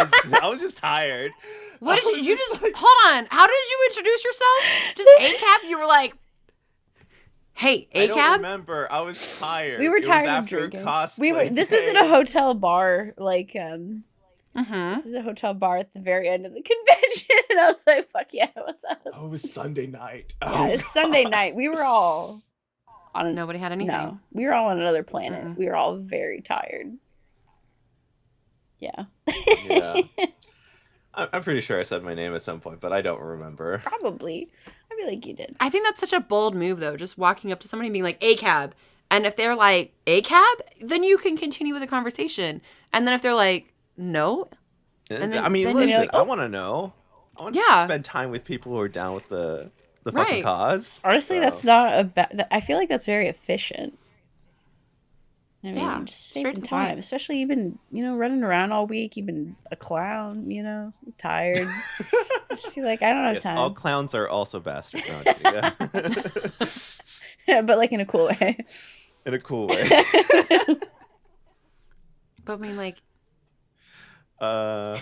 S1: was just tired.
S2: What did you just like, hold on? How did you introduce yourself? Just ACAB? You were like, hey, ACAB?
S1: I don't remember. I was tired.
S3: We were tired of drinking. This was in a hotel bar, like This is a hotel bar at the very end of the convention. And I was like, fuck yeah, what's up?
S1: Oh, it was Sunday night.
S3: Yeah, it was Sunday night. We were all on
S2: nobody had anything.
S3: No, we were all on another planet. We were all very tired. Yeah.
S1: Yeah. I'm pretty sure I said my name at some point, but I don't remember.
S3: Probably. I feel like you did.
S2: I think that's such a bold move, though, just walking up to somebody and being like, ACAB. And if they're like, ACAB, then you can continue with the conversation. And then if they're like, no.
S1: And then, I mean, listen, like, I want to know. I want to spend time with people who are down with the fucking cause.
S3: Honestly, that's not a bad... I feel like that's very efficient. I mean, just saving time. Especially you've been, running around all week. You've been a clown, tired. I just feel like I don't have time.
S1: All clowns are also bastards. No,
S3: yeah, but like in a cool way.
S1: In a cool way.
S2: But I mean, like...
S3: yeah.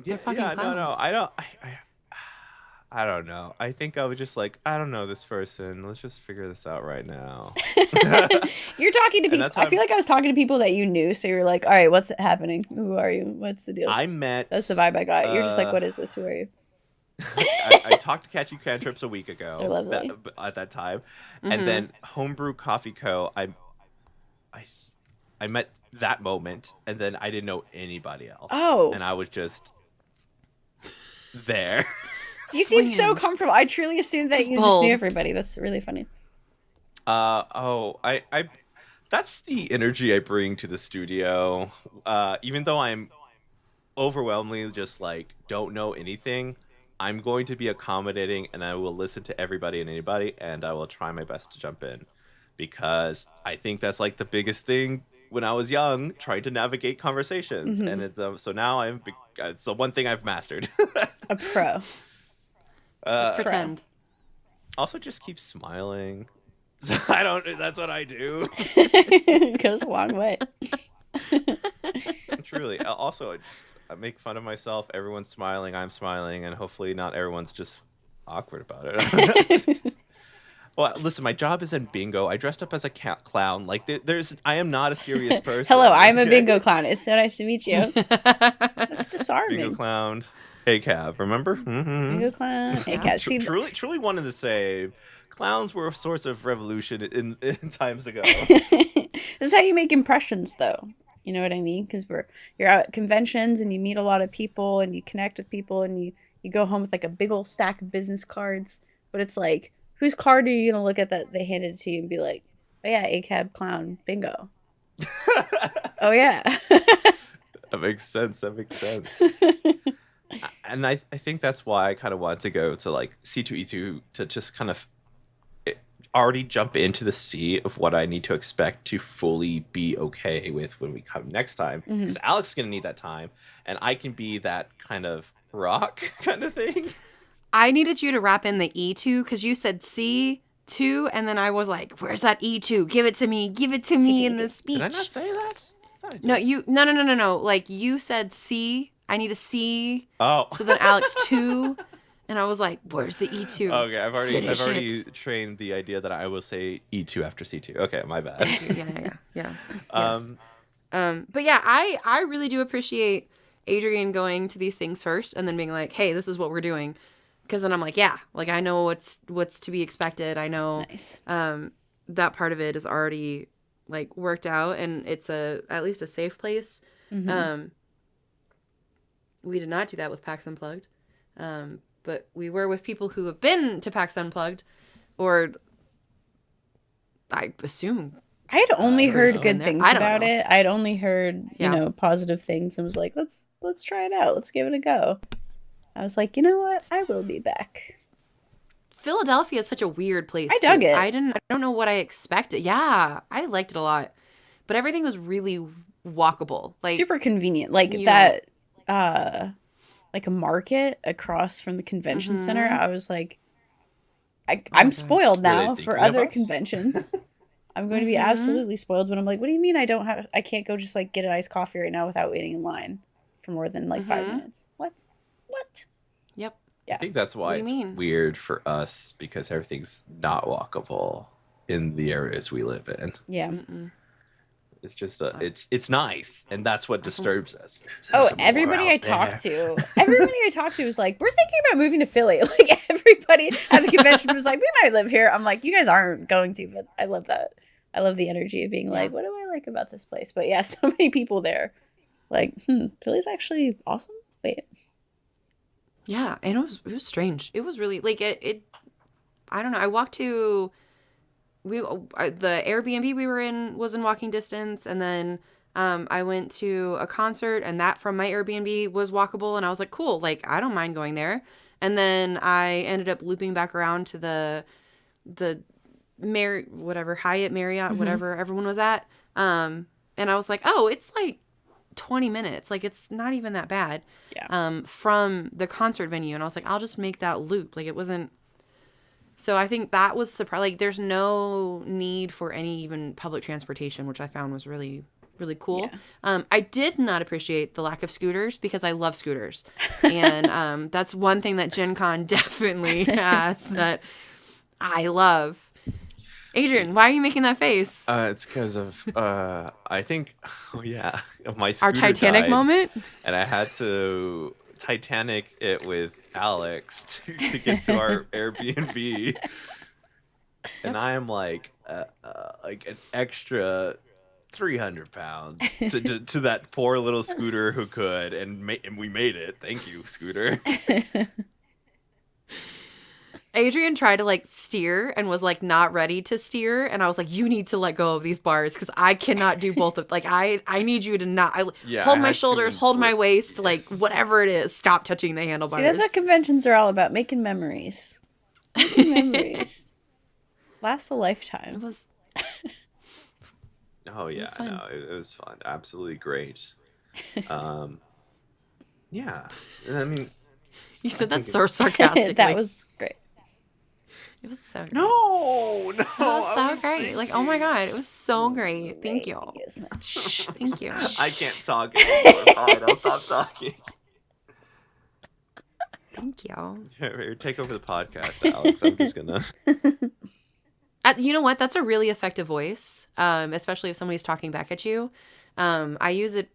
S2: They're fucking clowns.
S1: No, I don't know. I think I was just like, I don't know this person. Let's just figure this out right now.
S3: You're talking to people. I feel like I was talking to people that you knew. So you're like, all right, what's happening? Who are you? What's the deal? That's the vibe I got. You're just like, what is this? Who are you?
S1: I talked to Catch You Cantrips a week ago.
S3: They're lovely.
S1: At that time. And then Homebrew Coffee Co. I met that moment, and then I didn't know anybody else.
S3: Oh.
S1: And I was just there.
S3: You seem so comfortable. I truly assumed that you just knew everybody. That's really funny.
S1: That's the energy I bring to the studio. Even though I'm overwhelmingly just like don't know anything, I'm going to be accommodating, and I will listen to everybody and anybody, and I will try my best to jump in, because I think that's like the biggest thing when I was young, trying to navigate conversations. And so now it's the one thing I've mastered.
S3: A pro.
S2: Just pretend.
S1: Also, just keep smiling. I don't. That's what I do.
S3: It goes a long way.
S1: Truly. Also, I make fun of myself. Everyone's smiling. I'm smiling, and hopefully, not everyone's just awkward about it. Well, listen, my job is in bingo. I dressed up as a clown. Like, I am not a serious person.
S3: Hello, I'm a bingo clown. It's so nice to meet you. That's disarming.
S1: Bingo clown. Hey, Cav, remember? Mm-hmm.
S3: Bingo clown. Hey, Cav. See,
S1: truly wanted to say, clowns were a source of revolution in times ago.
S3: This is how you make impressions, though. You know what I mean? Because you're out at conventions and you meet a lot of people and you connect with people and you go home with like a big old stack of business cards. But it's like, whose card are you going to look at that they handed it to you and be like, oh yeah, ACAB clown, bingo. Oh yeah.
S1: That makes sense. And I think that's why I kind of wanted to go to like C2E2 to just kind of already jump into the sea of what I need to expect to fully be okay with when we come next time. Because Alex is going to need that time, and I can be that kind of rock kind of thing.
S2: I needed you to wrap in the E2 because you said C2, and then I was like, "Where's that E2? Give it to me! Give it to me in the speech."
S1: Did I not say that?
S2: No. Like you said C. I need a C.
S1: Oh.
S2: So then Alex 2, and I was like, "Where's the E2?"
S1: Okay, I've already trained the idea that I will say E2 after C2. Okay, my bad.
S2: Yeah. Yes. But yeah, I really do appreciate Adrian going to these things first and then being like, "Hey, this is what we're doing." Because then I'm like, yeah, like I know what's to be expected. I know that part of it is already like worked out, and it's at least a safe place. Mm-hmm. We did not do that with PAX Unplugged, but we were with people who have been to PAX Unplugged, or I assume.
S3: I had only heard good things about it. I had only heard positive things, and was like, let's try it out. Let's give it a go. I was like, you know what? I will be back.
S2: Philadelphia is such a weird place.
S3: I dug it.
S2: I don't know what I expected. Yeah, I liked it a lot, but everything was really walkable. Like
S3: super convenient. Like that, like a market across from the convention center. I was like, I'm spoiled now for other conventions. I'm going to be absolutely spoiled. But I'm like, what do you mean I can't go just like get an iced coffee right now without waiting in line for more than like 5 minutes? What?
S2: Yep.
S3: Yeah.
S1: I think that's why it's weird for us because everything's not walkable in the areas we live in.
S3: Yeah.
S1: It's just it's nice, and that's what disturbs us.
S3: Everybody I talked to was like, we're thinking about moving to Philly. Like everybody at the convention was like, we might live here. I'm like, you guys aren't going to, but I love that. I love the energy of being like, what do I like about this place? But yeah, so many people there. Like, Philly's actually awesome. Wait.
S2: Yeah, and it was strange. It was really like it I don't know. I walked to the Airbnb we were in was in walking distance, and then I went to a concert, and that from my Airbnb was walkable, and I was like, cool, like I don't mind going there. And then I ended up looping back around to the Hyatt Marriott, whatever everyone was at. And I was like, oh, it's like 20 minutes. Like it's not even that bad.
S3: Yeah.
S2: From the concert venue. And I was like, I'll just make that loop. Like it wasn't. So I think that was surprising. Like there's no need for any even public transportation, which I found was really, really cool. Yeah. I did not appreciate the lack of scooters because I love scooters. And that's one thing that Gen Con definitely has that I love. Adrian, why are you making that face?
S1: It's because of I think my scooter
S2: our Titanic
S1: died,
S2: moment,
S1: and I had to Titanic it with Alex to get to our Airbnb, and I am like an extra 300 pounds to that poor little scooter who could, and we made it. Thank you, scooter.
S2: Adrian tried to like steer and was like not ready to steer, and I was like, you need to let go of these bars because I cannot do both of like I need you to not hold my shoulders, hold my waist, like whatever it is, stop touching the handlebars.
S3: See, that's what conventions are all about, making memories. Memories last a lifetime.
S2: It was
S1: oh yeah, it was fun, absolutely great. Yeah, I mean,
S2: you said that so sarcastically.
S3: That was great.
S2: It was so great.
S1: No.
S2: It was so great. Like, oh my God, it was so great. Thank you. Thank you.
S1: I can't talk anymore. Fine, I'll stop talking.
S2: Thank you.
S1: Here, take over the podcast, Alex. I'm just gonna.
S2: You know what? That's a really effective voice, especially if somebody's talking back at you. I use it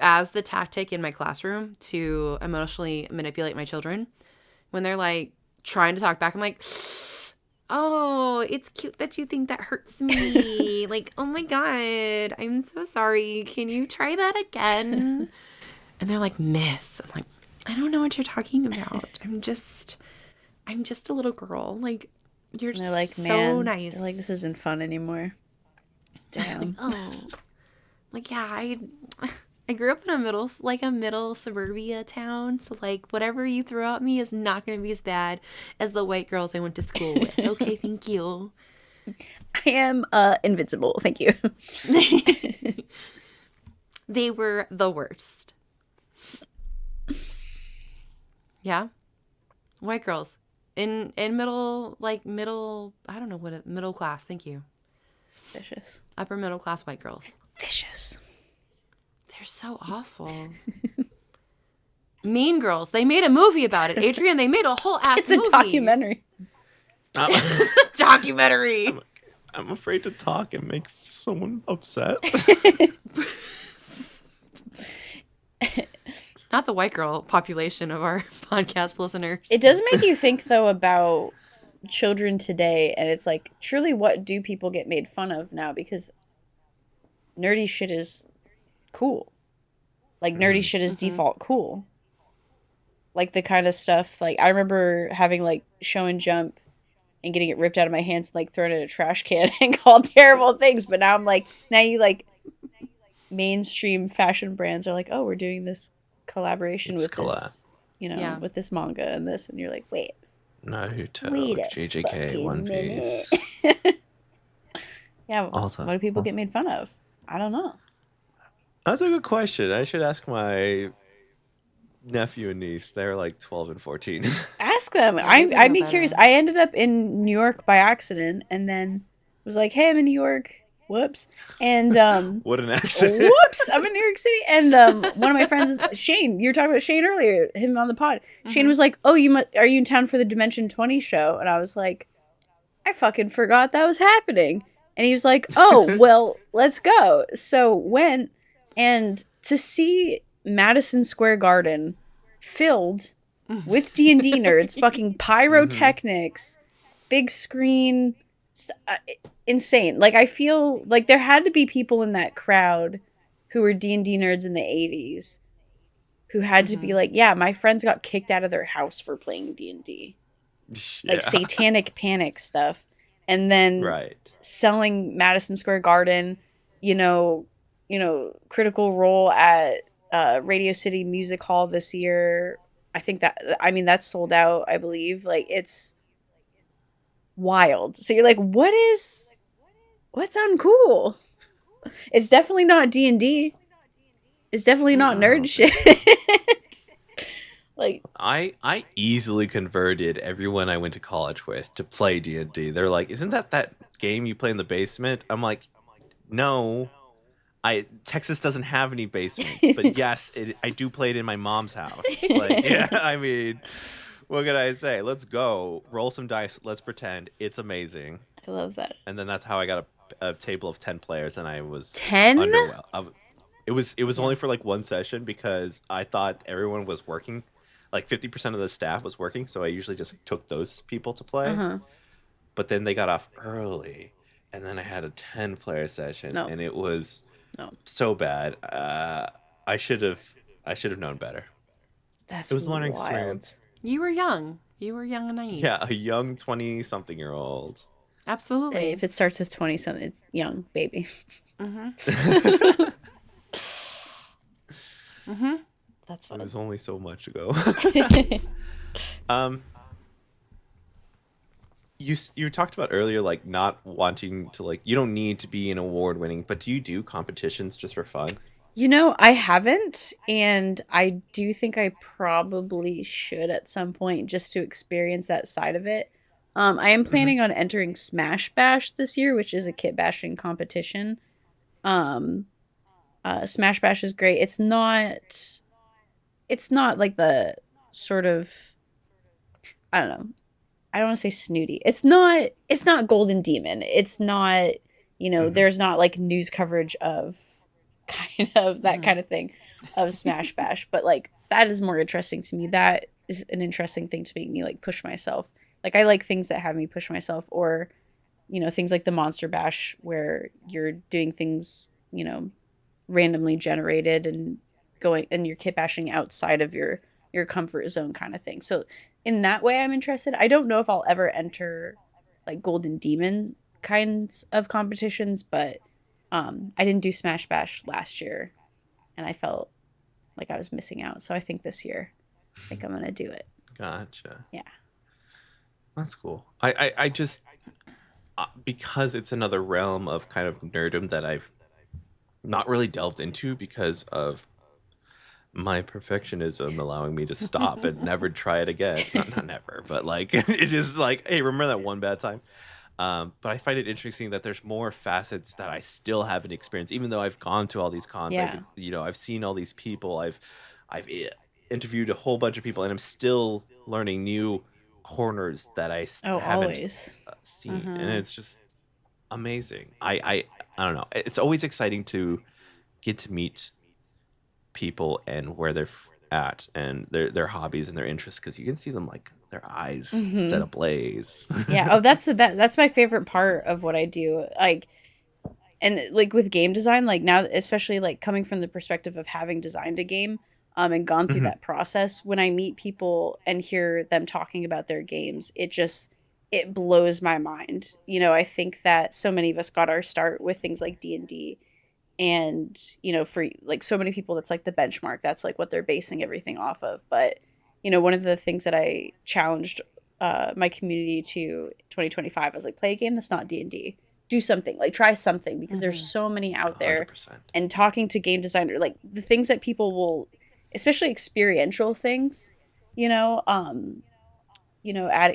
S2: as the tactic in my classroom to emotionally manipulate my children. When they're like trying to talk back, I'm like, oh, it's cute that you think that hurts me. Like, oh my God, I'm so sorry. Can you try that again? And they're like, Miss. I'm like, I don't know what you're talking about. I'm just a little girl. Like, you're just
S3: like,
S2: so
S3: man,
S2: nice.
S3: They're like, this isn't fun anymore. Damn.
S2: Like, yeah, I grew up in a middle suburbia town. So like whatever you throw at me is not going to be as bad as the white girls I went to school with. Okay, thank you.
S3: I am invincible. Thank you.
S2: They were the worst. Yeah. White girls in middle, I don't know what middle class. Thank you.
S3: Vicious.
S2: Upper middle class white girls.
S3: Vicious.
S2: They're so awful. Mean Girls. They made a movie about it. Adrian, they made a whole ass movie.
S3: It's a documentary.
S2: It's a documentary.
S1: I'm afraid to talk and make someone upset.
S2: Not the white girl population of our podcast listeners.
S3: It does make you think, though, about children today. And it's like, truly, what do people get made fun of now? Because nerdy shit is cool. Like, nerdy shit is default cool. Like, the kind of stuff, like, I remember having, like, Show and Jump and getting it ripped out of my hands and, like, thrown in a trash can and called terrible things. But now I'm like, mainstream fashion brands are like, oh, we're doing this collaboration with this, with this manga and this. And you're like, wait.
S1: Naruto,
S3: wait
S1: JJK, One Piece.
S3: Yeah, what do people get made fun of? I don't know.
S1: That's a good question. I should ask my nephew and niece. They're like 12 and 14.
S3: Ask them. I'd be curious. I ended up in New York by accident and then was like, hey, I'm in New York. Whoops. And
S1: what an accident.
S3: Whoops. I'm in New York City. And one of my friends is Shane. You were talking about Shane earlier, him on the pod. Shane was like, oh, are you in town for the Dimension 20 show? And I was like, I fucking forgot that was happening. And he was like, oh, well, let's go. So went, and to see Madison Square Garden filled with D&D nerds, fucking pyrotechnics, big screen, insane. Like, I feel like there had to be people in that crowd who were D&D nerds in the 80s who had to be like, yeah, my friends got kicked out of their house for playing D&D. Like, satanic panic stuff. And then selling Madison Square Garden, Critical Role at Radio City Music Hall this year. I think that's sold out, I believe. Like, it's wild. So you're like, what's uncool? It's definitely not D&D. It's definitely not nerd shit. Like,
S1: I easily converted everyone I went to college with to play D&D. They're like, isn't that game you play in the basement? I'm like, no. Texas doesn't have any basements, but yes, I do play it in my mom's house. Like, yeah, I mean, what can I say? Let's go. Roll some dice. Let's pretend. It's amazing.
S3: I love that.
S1: And then that's how I got a table of 10 players, and I was
S3: 10?
S1: underwhelmed. It was only for like one session because I thought everyone was working. Like 50% of the staff was working, so I usually just took those people to play. But then they got off early, and then I had a 10-player session, and it was so bad. I should have known better.
S3: It
S1: was a learning experience.
S2: You were young. You were young and naive.
S1: Yeah, a young 20-something-year-old.
S2: Absolutely.
S3: Hey, if it starts with 20-something, it's young, baby. That's fun.
S1: It was only so much ago. You talked about earlier, like, not wanting to, like, you don't need to be an award-winning, but do you do competitions just for fun?
S3: I haven't, and I do think I probably should at some point just to experience that side of it. I am planning on entering Smash Bash this year, which is a kit bashing competition. Um, Smash Bash is great. It's not like the sort of, I don't know. I don't want to say snooty. It's not Golden Demon. It's not, there's not like news coverage of kind of that kind of thing of Smash Bash, but like that is more interesting to me. That is an interesting thing to make me like push myself. Like I like things that have me push myself, or things like the Monster Bash where you're doing things, randomly generated and going and you're kit bashing outside of your comfort zone kind of thing. So in that way I'm interested. I don't know if I'll ever enter like Golden Demon kinds of competitions, but I didn't do Smash Bash last year and I felt like I was missing out. So I think this year I think I'm going to do it.
S1: Gotcha.
S3: Yeah.
S1: That's cool. I just because it's another realm of kind of nerdom that I've not really delved into because of my perfectionism allowing me to stop and never try it again. Not never, but like it just like, hey, remember that one bad time? But I find it interesting that there's more facets that I still haven't experienced, even though I've gone to all these cons.
S3: Yeah.
S1: I've seen all these people. I've interviewed a whole bunch of people, and I'm still learning new corners that haven't
S3: always
S1: seen, and it's just amazing. I don't know. It's always exciting to get to meet people and where they're at and their hobbies and their interests, because you can see them like their eyes set ablaze.
S3: Yeah. Oh, that's the best. That's my favorite part of what I do. Like, and like with game design, like now, especially like coming from the perspective of having designed a game, and gone through that process, when I meet people and hear them talking about their games, it blows my mind. I think that so many of us got our start with things like D&D, and for like so many people that's like the benchmark, that's like what they're basing everything off of. But one of the things that I challenged my community to 2025, I was like, play a game that's not D&D, do something, like try something, because there's so many out there.
S1: 100%.
S3: And talking to game designer, like the things that people will, especially experiential things, adding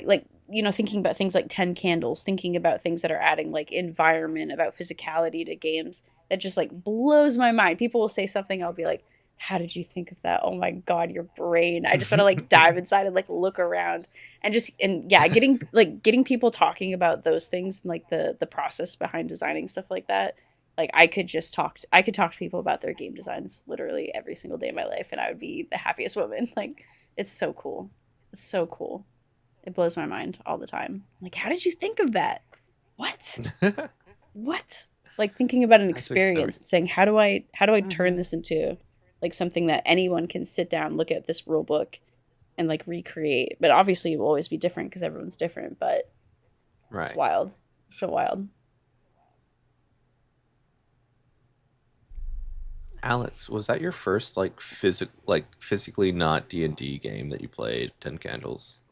S3: like, thinking about things like 10 Candles, thinking about things that are adding like environment, about physicality to games, that just like blows my mind. People will say something, I'll be like, how did you think of that? Oh my God, your brain. I just want to like dive inside and like look around and getting people talking about those things and like the process behind designing stuff like that. Like I could talk to people about their game designs literally every single day of my life, and I would be the happiest woman. Like it's so cool. It's so cool. It blows my mind all the time. Like, how did you think of that? What? What? Like thinking about an experience and saying, how do I turn this into like something that anyone can sit down, look at this rule book and like recreate. But obviously it will always be different because everyone's different, but
S1: Right.
S3: It's wild. So wild.
S1: Alex, was that your first physically not D&D game that you played, 10 Candles,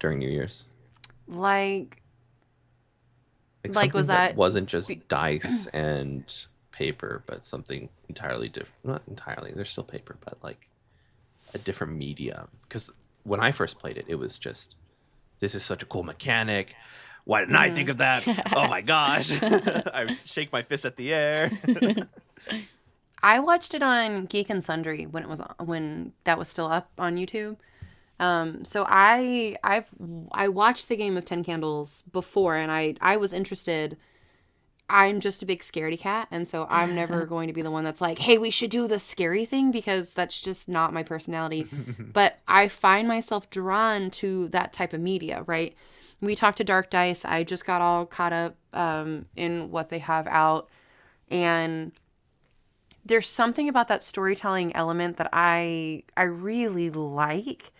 S1: during New Year's?
S2: Like
S1: Something
S2: was that
S1: wasn't just dice and paper, but something entirely different. Not entirely, there's still paper, but like a different medium. Because when I first played it, it was just, this is such a cool mechanic. Why didn't I think of that? Oh my gosh. I would shake my fist at the air.
S2: I watched it on Geek and Sundry when that was still up on YouTube. So I watched the game of 10 Candles before, and I was interested. I'm just a big scaredy cat, and so I'm never going to be the one that's like, hey, we should do the scary thing, because that's just not my personality. But I find myself drawn to that type of media, right? We talked to Dark Dice. I just got all caught up in what they have out, and there's something about that storytelling element that I really like,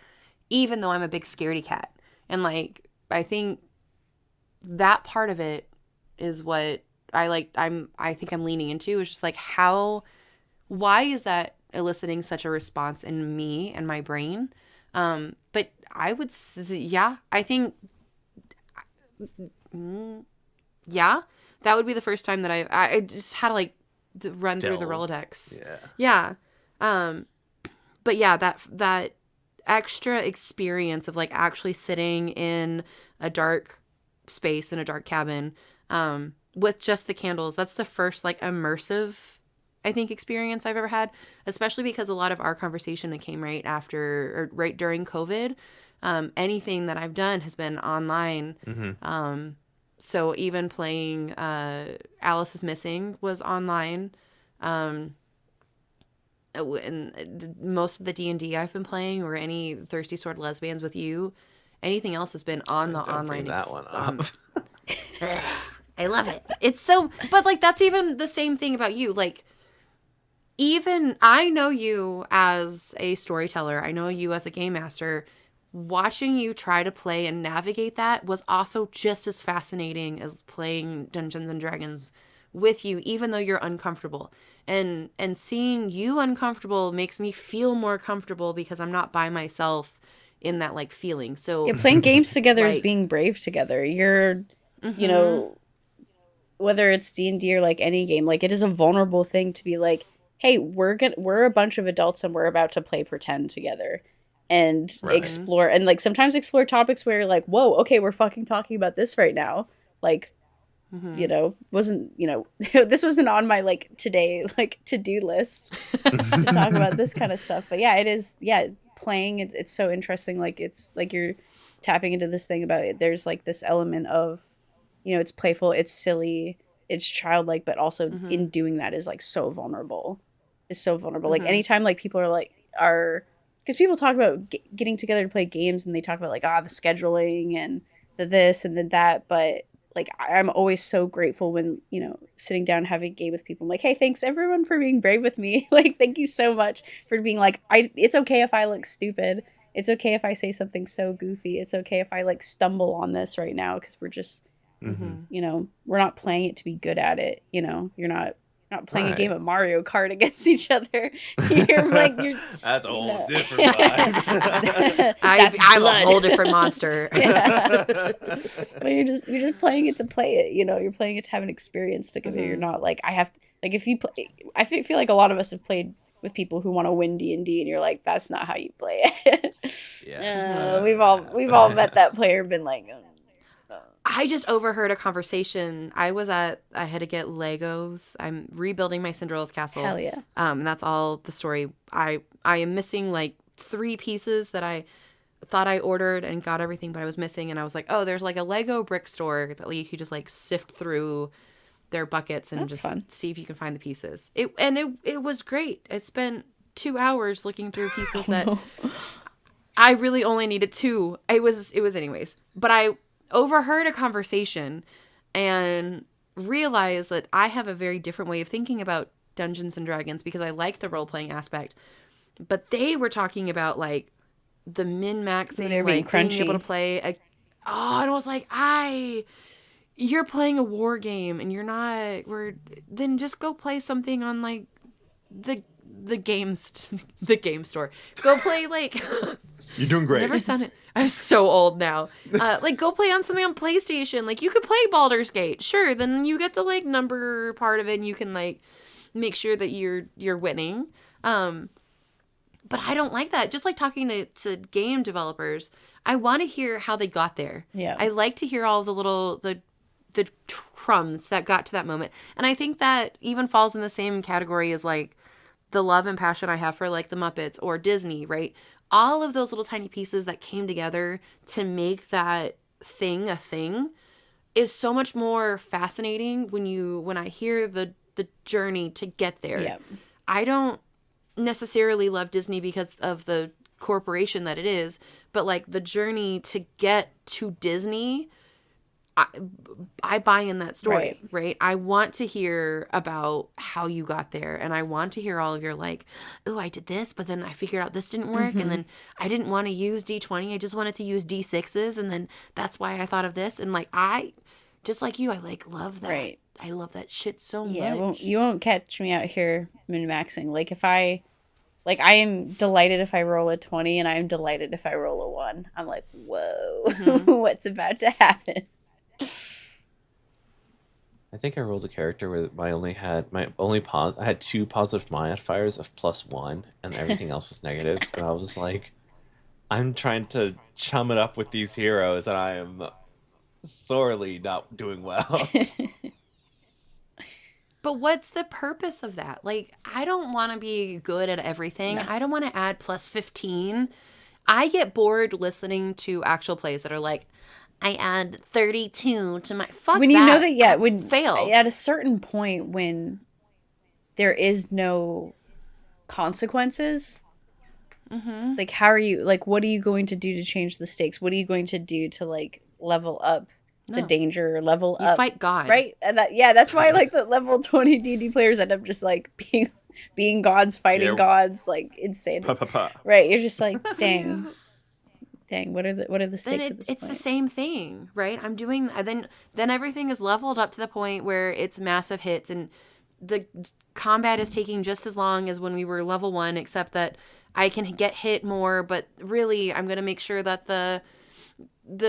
S2: even though I'm a big scaredy cat. And like, I think that part of it is what I think I'm leaning into, is just like, why is that eliciting such a response in me and my brain? But I would I think that would be the first time that I just had to like run through the Rolodex. Yeah. But yeah, that extra experience of like actually sitting in a dark space in a dark cabin with just the candles. That's the first like immersive, I think, experience I've ever had, especially because a lot of our conversation came right after or right during COVID. Anything that I've done has been online. So even playing Alice is Missing was online. And most of the D&D I've been playing, or any Thirsty Sword Lesbians with you, anything else has been on the online.
S1: That one up.
S2: I love it. It's so, but like that's even the same thing about you. Like, even I know you as a storyteller. I know you as a game master. Watching you try to play and navigate that was also just as fascinating as playing Dungeons and Dragons with you, even though you're uncomfortable. And seeing you uncomfortable makes me feel more comfortable because I'm not by myself in that like feeling. So
S3: playing games together is being brave together. You're, you know, whether it's D&D or like any game, like it is a vulnerable thing to be like, hey, we're a bunch of adults and we're about to play pretend together and explore, and like sometimes explore topics where you're like, whoa, okay, we're fucking talking about this right now. Like, you know, wasn't, you know, this wasn't on my like today like to-do list to talk about this kind of stuff. But yeah, it is, playing it's so interesting. Like it's like you're tapping into this thing about it. There's like this element of, you know, it's playful, it's silly, it's childlike, but also in doing that is like so vulnerable. It's so vulnerable. Like anytime like people are because people talk about getting together to play games and they talk about like the scheduling and the this and the that, but like I'm always so grateful when, you know, sitting down having a game with people. I'm like, hey, thanks everyone for being brave with me. Like, thank you so much for being like, it's okay if I look stupid. It's okay if I say something so goofy. It's okay if I like stumble on this right now because we're just, you know, we're not playing it to be good at it. You know, you're not playing a game of Mario Kart against each other. You're like,
S1: that's a whole different vibe.
S2: I'm a whole different monster.
S3: But you're just playing it to play it. You know, you're playing it to have an experience together. You're not like, I have to, like, if you play, I feel like a lot of us have played with people who want to win D&D and you're like, that's not how you play it. We've all met that player and been like,
S2: I just overheard a conversation. I had to get Legos. I'm rebuilding my Cinderella's castle.
S3: Hell yeah.
S2: And that's all the story. I am missing like 3 pieces that I thought I ordered and got everything, but I was missing. And I was like, oh, there's like a Lego brick store that you could just like sift through their buckets and that's just fun. See if you can find the pieces. It was great. I spent 2 hours looking through pieces that I really only needed 2. It was anyways. But I overheard a conversation and realized that I have a very different way of thinking about Dungeons and Dragons because I like the role-playing aspect. But they were talking about like the min-maxing, like being able to play and I was like, you're playing a war game and you're not, then just go play something on like the game store. Go play like
S1: You're doing great.
S2: Never sounded. I'm so old now. Like, go play on something on PlayStation. Like, you could play Baldur's Gate, sure. Then you get the like number part of it, and you can like make sure that you're winning. But I don't like that. Just like talking to game developers, I want to hear how they got there.
S3: Yeah,
S2: I like to hear all the little the crumbs that got to that moment, and I think that even falls in the same category as like the love and passion I have for like the Muppets or Disney, right? All of those little tiny pieces that came together to make that thing a thing is so much more fascinating when I hear the journey to get there.
S3: Yeah.
S2: I don't necessarily love Disney because of the corporation that it is, but like the journey to get to Disney, I buy in that story, right? I want to hear about how you got there, and I want to hear all of your like, oh, I did this, but then I figured out this didn't work, and then I didn't want to use D20, I just wanted to use D6s, and then that's why I thought of this, and like I, just like you, I like love that. Right. I love that shit so much.
S3: Yeah, you won't catch me out here min-maxing. Like if I am delighted if I roll a 20, and I am delighted if I roll a 1. I'm like, whoa, what's about to happen?
S1: I think I rolled a character where I had 2 positive modifiers of +1 and everything else was negatives, and I was like, I'm trying to chum it up with these heroes and I am sorely not doing well.
S2: But what's the purpose of that? Like, I don't want to be good at everything. No. I don't want to add plus 15. I get bored listening to actual plays that are like, I add 32 to my... Fuck
S3: when
S2: that.
S3: You know that, yeah, when
S2: fail.
S3: At a certain point when there is no consequences, like, how are you... Like, what are you going to do to change the stakes? What are you going to do to, like, level up the danger, level up?
S2: You fight God.
S3: Right? And that's why, like, the level 20 D&D players end up just, like, being gods, fighting gods, like, insane. Right? You're just like, dang. What are the stakes at this point?
S2: It's the same thing, right? I'm doing... Then everything is leveled up to the point where it's massive hits, and the combat is taking just as long as when we were level 1, except that I can get hit more, but really I'm going to make sure that the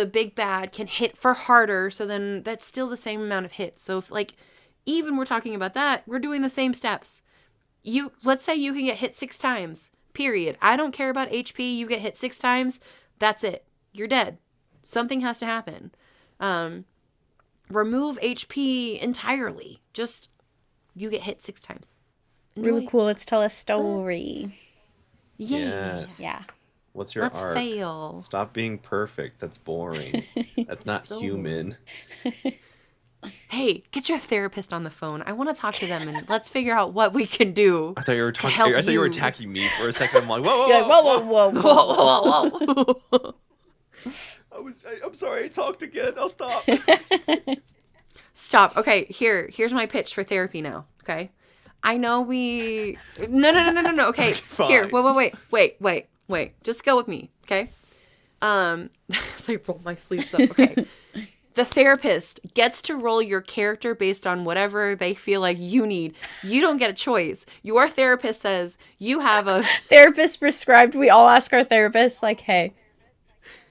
S2: big bad can hit for harder, so then that's still the same amount of hits. So if, like, even we're talking about that, we're doing the same steps. Let's say you can get hit 6 times, period. I don't care about HP. You get hit 6 times, that's it. You're dead. Something has to happen. Remove HP entirely. Just, you get hit 6 times. Enjoy.
S3: Really cool. Let's tell a story.
S2: Yeah.
S1: Yes.
S3: Yeah.
S1: What's your
S2: Let's
S1: art?
S2: fail.
S1: Stop being perfect. That's boring. That's not human.
S2: Hey, get your therapist on the phone. I want to talk to them and let's figure out what we can do.
S1: I thought you were
S2: to help
S1: I thought you were attacking me for a second. I'm like, whoa,
S3: You're like, whoa.
S1: I'm sorry. I talked again. I'll stop.
S2: Stop. Okay, here's my pitch for therapy now. Okay, I know we. No. Okay, here. Wait. Just go with me. Okay. So I roll my sleeves up. Okay. The therapist gets to roll your character based on whatever they feel like you need. You don't get a choice. Your therapist says you have a...
S3: Therapist prescribed. We all ask our therapist, like, hey,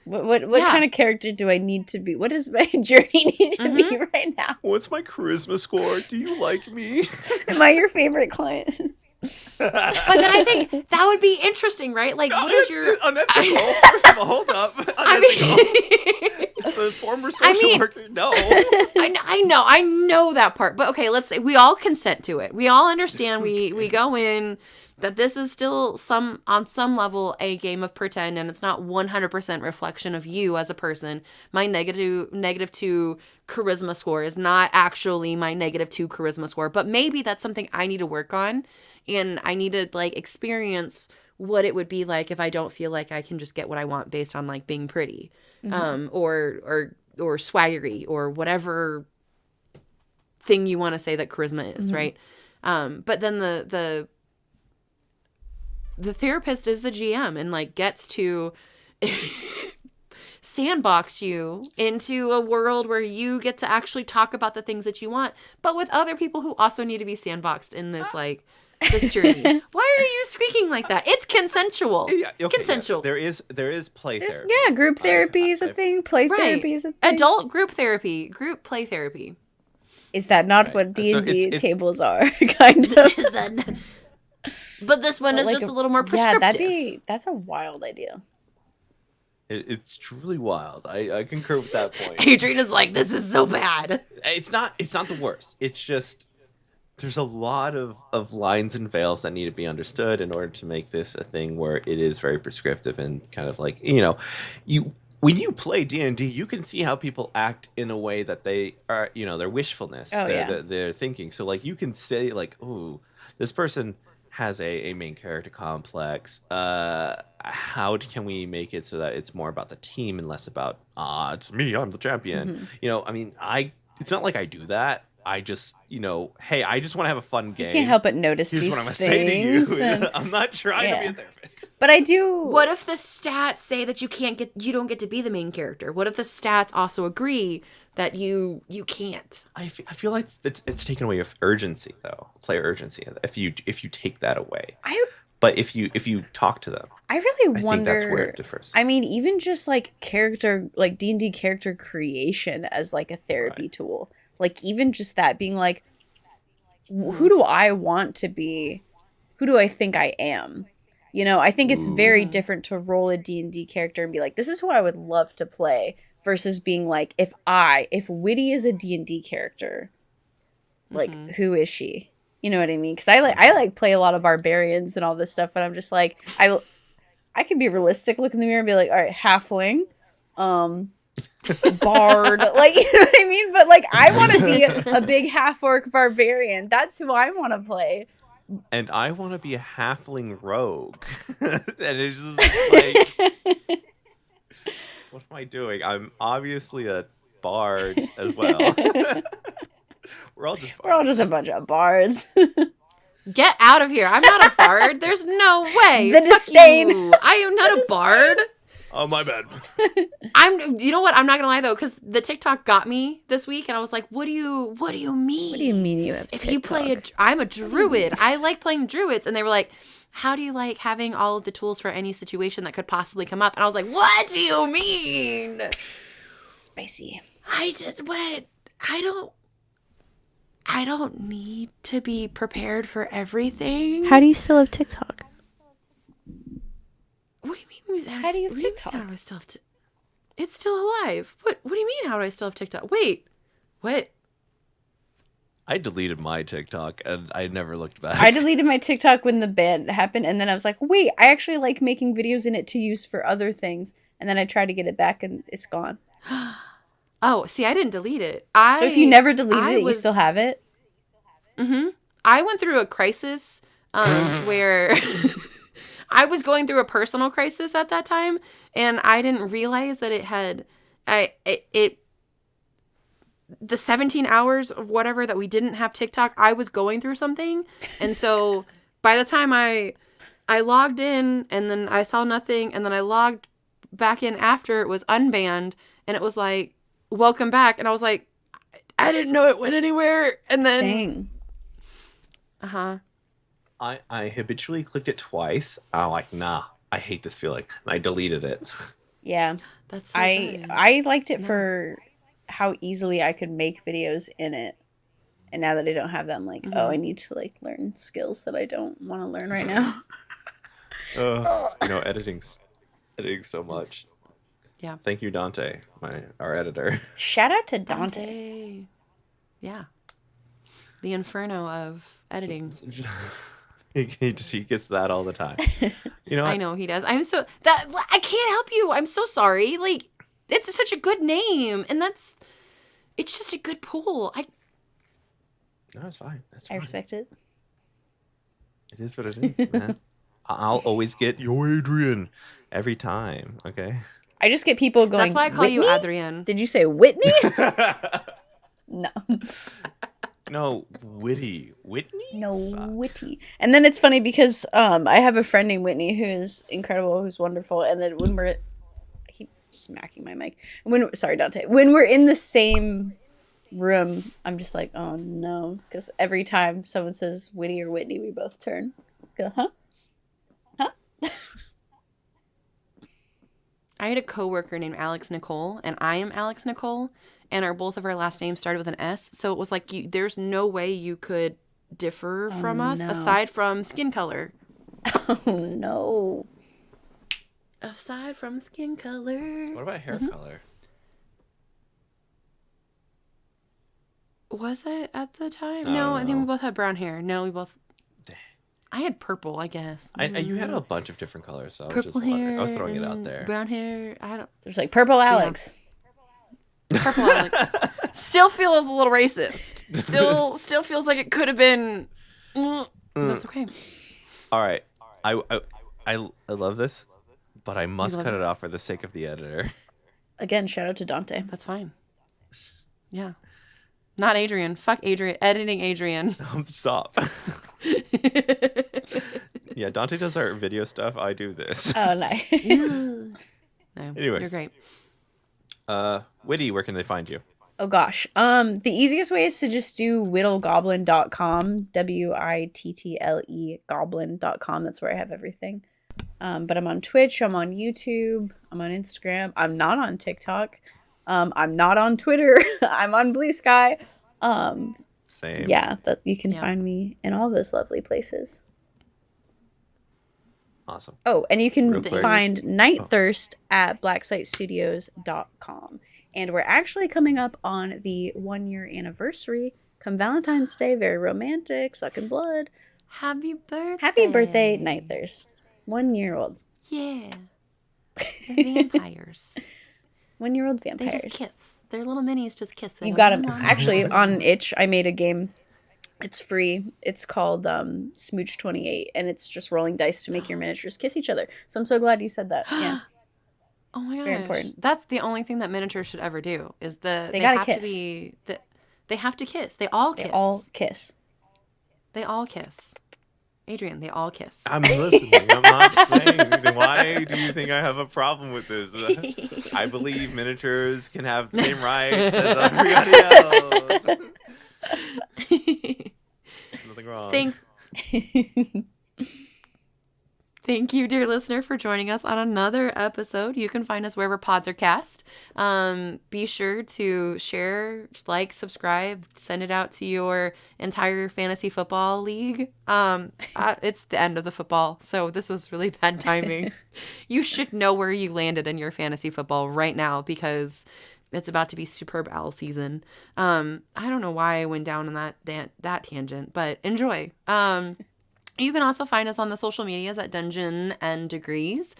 S3: what kind of character do I need to be? What does my journey need to be right now?
S1: What's my charisma score? Do you like me?
S3: Am I your favorite client?
S2: But then I think that would be interesting, right? Like,
S1: no,
S2: what is your...
S1: unethical. First of all, hold up. Unethical. It's a former social worker. No.
S2: I know that part. But okay, let's say we all consent to it. We all understand. We go in that this is still on some level a game of pretend, and it's not 100% reflection of you as a person. My negative 2 charisma score is not actually my negative 2 charisma score, but maybe that's something I need to work on, and I need to, like, experience what it would be like if I don't feel like I can just get what I want based on, like, being pretty, or swaggery, or whatever thing you want to say that charisma is, right? But then the therapist is the GM and, like, gets to sandbox you into a world where you get to actually talk about the things that you want, but with other people who also need to be sandboxed in this, like, this journey. Why are you squeaking like that? It's consensual.
S1: Yeah, okay,
S2: consensual.
S1: Yes. There is play therapy.
S3: Yeah, group therapy is a thing. Play therapy is a thing.
S2: Adult group therapy, group play therapy.
S3: Is that not what D&D tables are? Kind of.
S2: But this one is just a little more prescriptive.
S3: Yeah, that's a wild idea.
S1: It's truly wild. I concur with that point.
S2: Adrian is like, this is so bad.
S1: It's not the worst. It's just there's a lot of lines and veils that need to be understood in order to make this a thing where it is very prescriptive and kind of like, when you play D&D, you can see how people act in a way that they are, their wishfulness, their thinking. So, like, you can say, like, oh, this person has a main character complex. How can we make it so that it's more about the team and less about, it's me, I'm the champion. It's not like I do that. I just, hey, I just want to have a fun game.
S3: You can't help but notice
S1: Here's
S3: these
S1: what I'm gonna
S3: things.
S1: say to you. I'm not trying to be a therapist.
S3: But I do.
S2: What if the stats say that you don't get to be the main character? What if the stats also agree that you can't?
S1: I feel like it's taken away of urgency, though. Player urgency. If you take that away. But if you talk to them,
S3: I really wonder.
S1: I think that's where it differs.
S3: I mean, even just like character, like D&D character creation as like a therapy tool. Like, even just that being like, who do I want to be? Who do I think I am? I think it's very different to roll a D&D character and be like, this is who I would love to play, versus being like, if Witty is a D&D character, like, who is she? You know what I mean? Because I like play a lot of barbarians and all this stuff, but I'm just like, I can be realistic, look in the mirror and be like, all right, halfling, bard, like, you know what I mean? But like, I want to be a big half-orc barbarian. That's who I want to play.
S1: And I want to be a halfling rogue. And it's just like, what am I doing? I'm obviously a bard as well. We're all just
S3: a bunch of bards.
S2: Get out of here. I'm not a bard. There's no way.
S3: The disdain.
S2: You. I am not a bard.
S1: Oh, my bad.
S2: You know what? I'm not going to lie, though, because the TikTok got me this week, and I was like, what do you mean?
S3: What do you mean you have
S2: if
S3: TikTok?
S2: you play I'm a druid. I like playing druids. And they were like, how do you like having all of the tools for any situation that could possibly come up? And I was like, what do you mean?
S3: Spicy.
S2: What? I don't need to be prepared for everything.
S3: How do you still have TikTok?
S2: What do you mean?
S3: How do you have TikTok?
S2: How do I still have It's still alive. What do you mean, how do I still have TikTok? Wait. What?
S1: I deleted my TikTok and I never looked back.
S3: I deleted my TikTok when the ban happened, and then I was like, wait, I actually like making videos in it to use for other things. And then I tried to get it back and it's gone.
S2: Oh, see, I didn't delete it.
S3: So if you never deleted it, you still have it?
S2: Mm-hmm. I went through a crisis where I was going through a personal crisis at that time, and I didn't realize that it had the 17 hours of whatever that we didn't have TikTok, I was going through something. And so by the time I logged in and then I saw nothing, and then I logged back in after it was unbanned, and it was like, welcome back. And I was like, I didn't know it went anywhere. And then
S3: dang.
S1: I habitually clicked it twice. I'm like, nah, I hate this feeling. And I deleted it.
S3: Yeah.
S2: That's so
S3: I liked it for how easily I could make videos in it. And now that I don't have that, I'm like, oh, I need to like learn skills that I don't want to learn right now.
S1: Editing's so much.
S2: Yeah.
S1: Thank you, Dante, our editor.
S3: Shout out to Dante.
S2: Yeah. The inferno of editing.
S1: He gets that all the time. You know what?
S2: I know he does. I can't help you. I'm so sorry. Like, it's such a good name, and it's just a good pool.
S1: No, it's fine. That's
S3: I
S1: fine.
S3: respect it.
S1: It is what it is, man. I'll always get yo Adrian every time. Okay.
S3: I just get people going.
S2: That's why I call
S3: Whitney?
S2: you Adrian.
S3: Did you say Whitney? No.
S1: No, Witty. Whitney?
S3: No,
S1: Fuck.
S3: Witty. And then it's funny because I have a friend named Whitney who is incredible, who's wonderful. And then when I keep smacking my mic. Sorry, Dante. When we're in the same room, I'm just like, oh no. Because every time someone says Witty or Whitney, we both turn. Go, huh?
S2: I had a coworker named Alex Nicole, and I am Alex Nicole, and both of our last names started with an S. So it was like there's no way you could differ from us aside from skin color.
S3: Oh no.
S2: Aside from skin color.
S1: What about hair color?
S2: Was it at the time? No, I think we both had brown hair. No, we both. I had purple, I guess.
S1: You had a bunch of different colors, so
S2: Purple
S1: I was throwing it out there.
S2: Brown hair. I don't.
S3: There's like purple Alex.
S2: Yeah. Purple Alex. Still feels a little racist. Still feels like it could have been. That's okay.
S1: All right. I love this, but I must cut it off for the sake of the editor.
S3: Again, shout out to Dante.
S2: That's fine. Yeah. Not Adrian. Fuck Adrian. Editing Adrian.
S1: Stop. Yeah, Dante does our video stuff. I do this.
S3: Oh, nice.
S2: No,
S1: Anyways.
S2: you're great.
S1: Witty, where can they find you?
S3: Oh gosh. The easiest way is to just do whittlegoblin.com. WITTLE goblin.com. That's where I have everything. But I'm on Twitch, I'm on YouTube, I'm on Instagram. I'm not on TikTok. I'm not on Twitter. I'm on Blue Sky.
S1: Same.
S3: Yeah, that you can find me in all those lovely places.
S1: Awesome.
S3: Oh, and you can find Night Thirst at blacksitestudios.com. And we're actually coming up on the 1-year anniversary. Come Valentine's Day, very romantic, sucking blood.
S2: Happy birthday.
S3: Happy birthday, Night Thirst. 1 year old.
S2: Yeah. The vampires.
S3: 1-year-old vampires.
S2: They just kiss. Their little minis just kiss.
S3: You got them. Actually, on Itch, I made a game. It's free. It's called Smooch 28, and it's just rolling dice to make your miniatures kiss each other. So I'm so glad you said that. Yeah.
S2: Oh my gosh.
S3: Very important.
S2: That's the only thing that miniatures should ever do is they
S3: gotta
S2: have
S3: kiss.
S2: to be they have to kiss. They all kiss.
S3: They all kiss.
S2: They all kiss. Adrian, they all kiss.
S1: I'm listening. I'm not saying anything. Why do you think I have a problem with this? I believe miniatures can have the same rights as everybody else. There's nothing wrong.
S2: Thank you, dear listener, for joining us on another episode. You can find us wherever pods are cast. Be sure to share, like, subscribe, send it out to your entire fantasy football league. It's the end of the football, so this was really bad timing. You should know where you landed in your fantasy football right now because it's about to be superb owl season. I don't know why I went down on that tangent, but enjoy. You can also find us on the social medias at Dungeon and Degrees.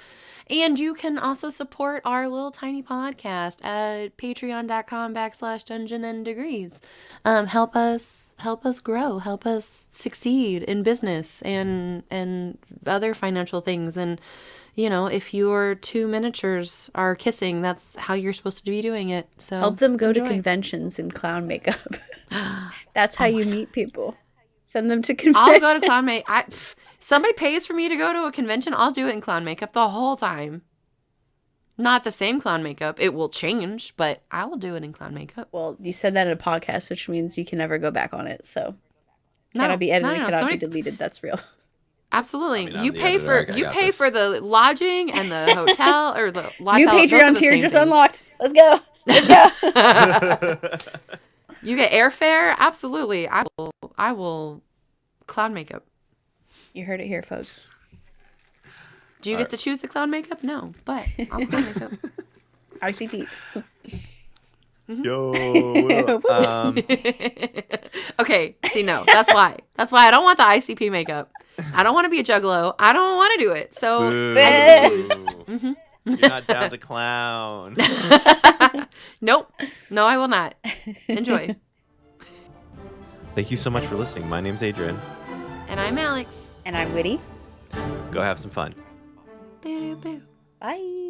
S2: And you can also support our little tiny podcast at patreon.com/Dungeon and Degrees. Help us grow, help us succeed in business and other financial things. And, you know, if your two miniatures are kissing, that's how you're supposed to be doing it. So
S3: help them go
S2: enjoy.
S3: to conventions in clown makeup. That's how you meet people. Send them to conventions.
S2: I'll go to clown makeup. Somebody pays for me to go to a convention, I'll do it in clown makeup the whole time. Not the same clown makeup. It will change, but I will do it in clown makeup.
S3: Well, you said that in a podcast, which means you can never go back on it. So cannot be edited, cannot be deleted. That's real.
S2: Absolutely.
S1: I mean,
S2: you pay for the lodging and the hotel or the
S3: New Patreon tier just unlocked. Let's go. Let's go.
S2: You get airfare? Absolutely. I will clown makeup.
S3: You heard it here, folks.
S2: Do you get to choose the clown makeup? No, but I'll clown makeup.
S3: ICP.
S1: Yo.
S2: Okay, see, no, that's why. That's why I don't want the ICP makeup. I don't want to be a juggalo. I don't want to do it. So
S1: Boo.
S2: I get to choose. Mm-hmm.
S1: You're not down to clown.
S2: Nope. No, I will not. Enjoy.
S1: Thank you so much for listening. My name's Adrian.
S2: And I'm Alex.
S3: And I'm Witty.
S1: Go have some fun.
S2: Boo, boo.
S3: Bye.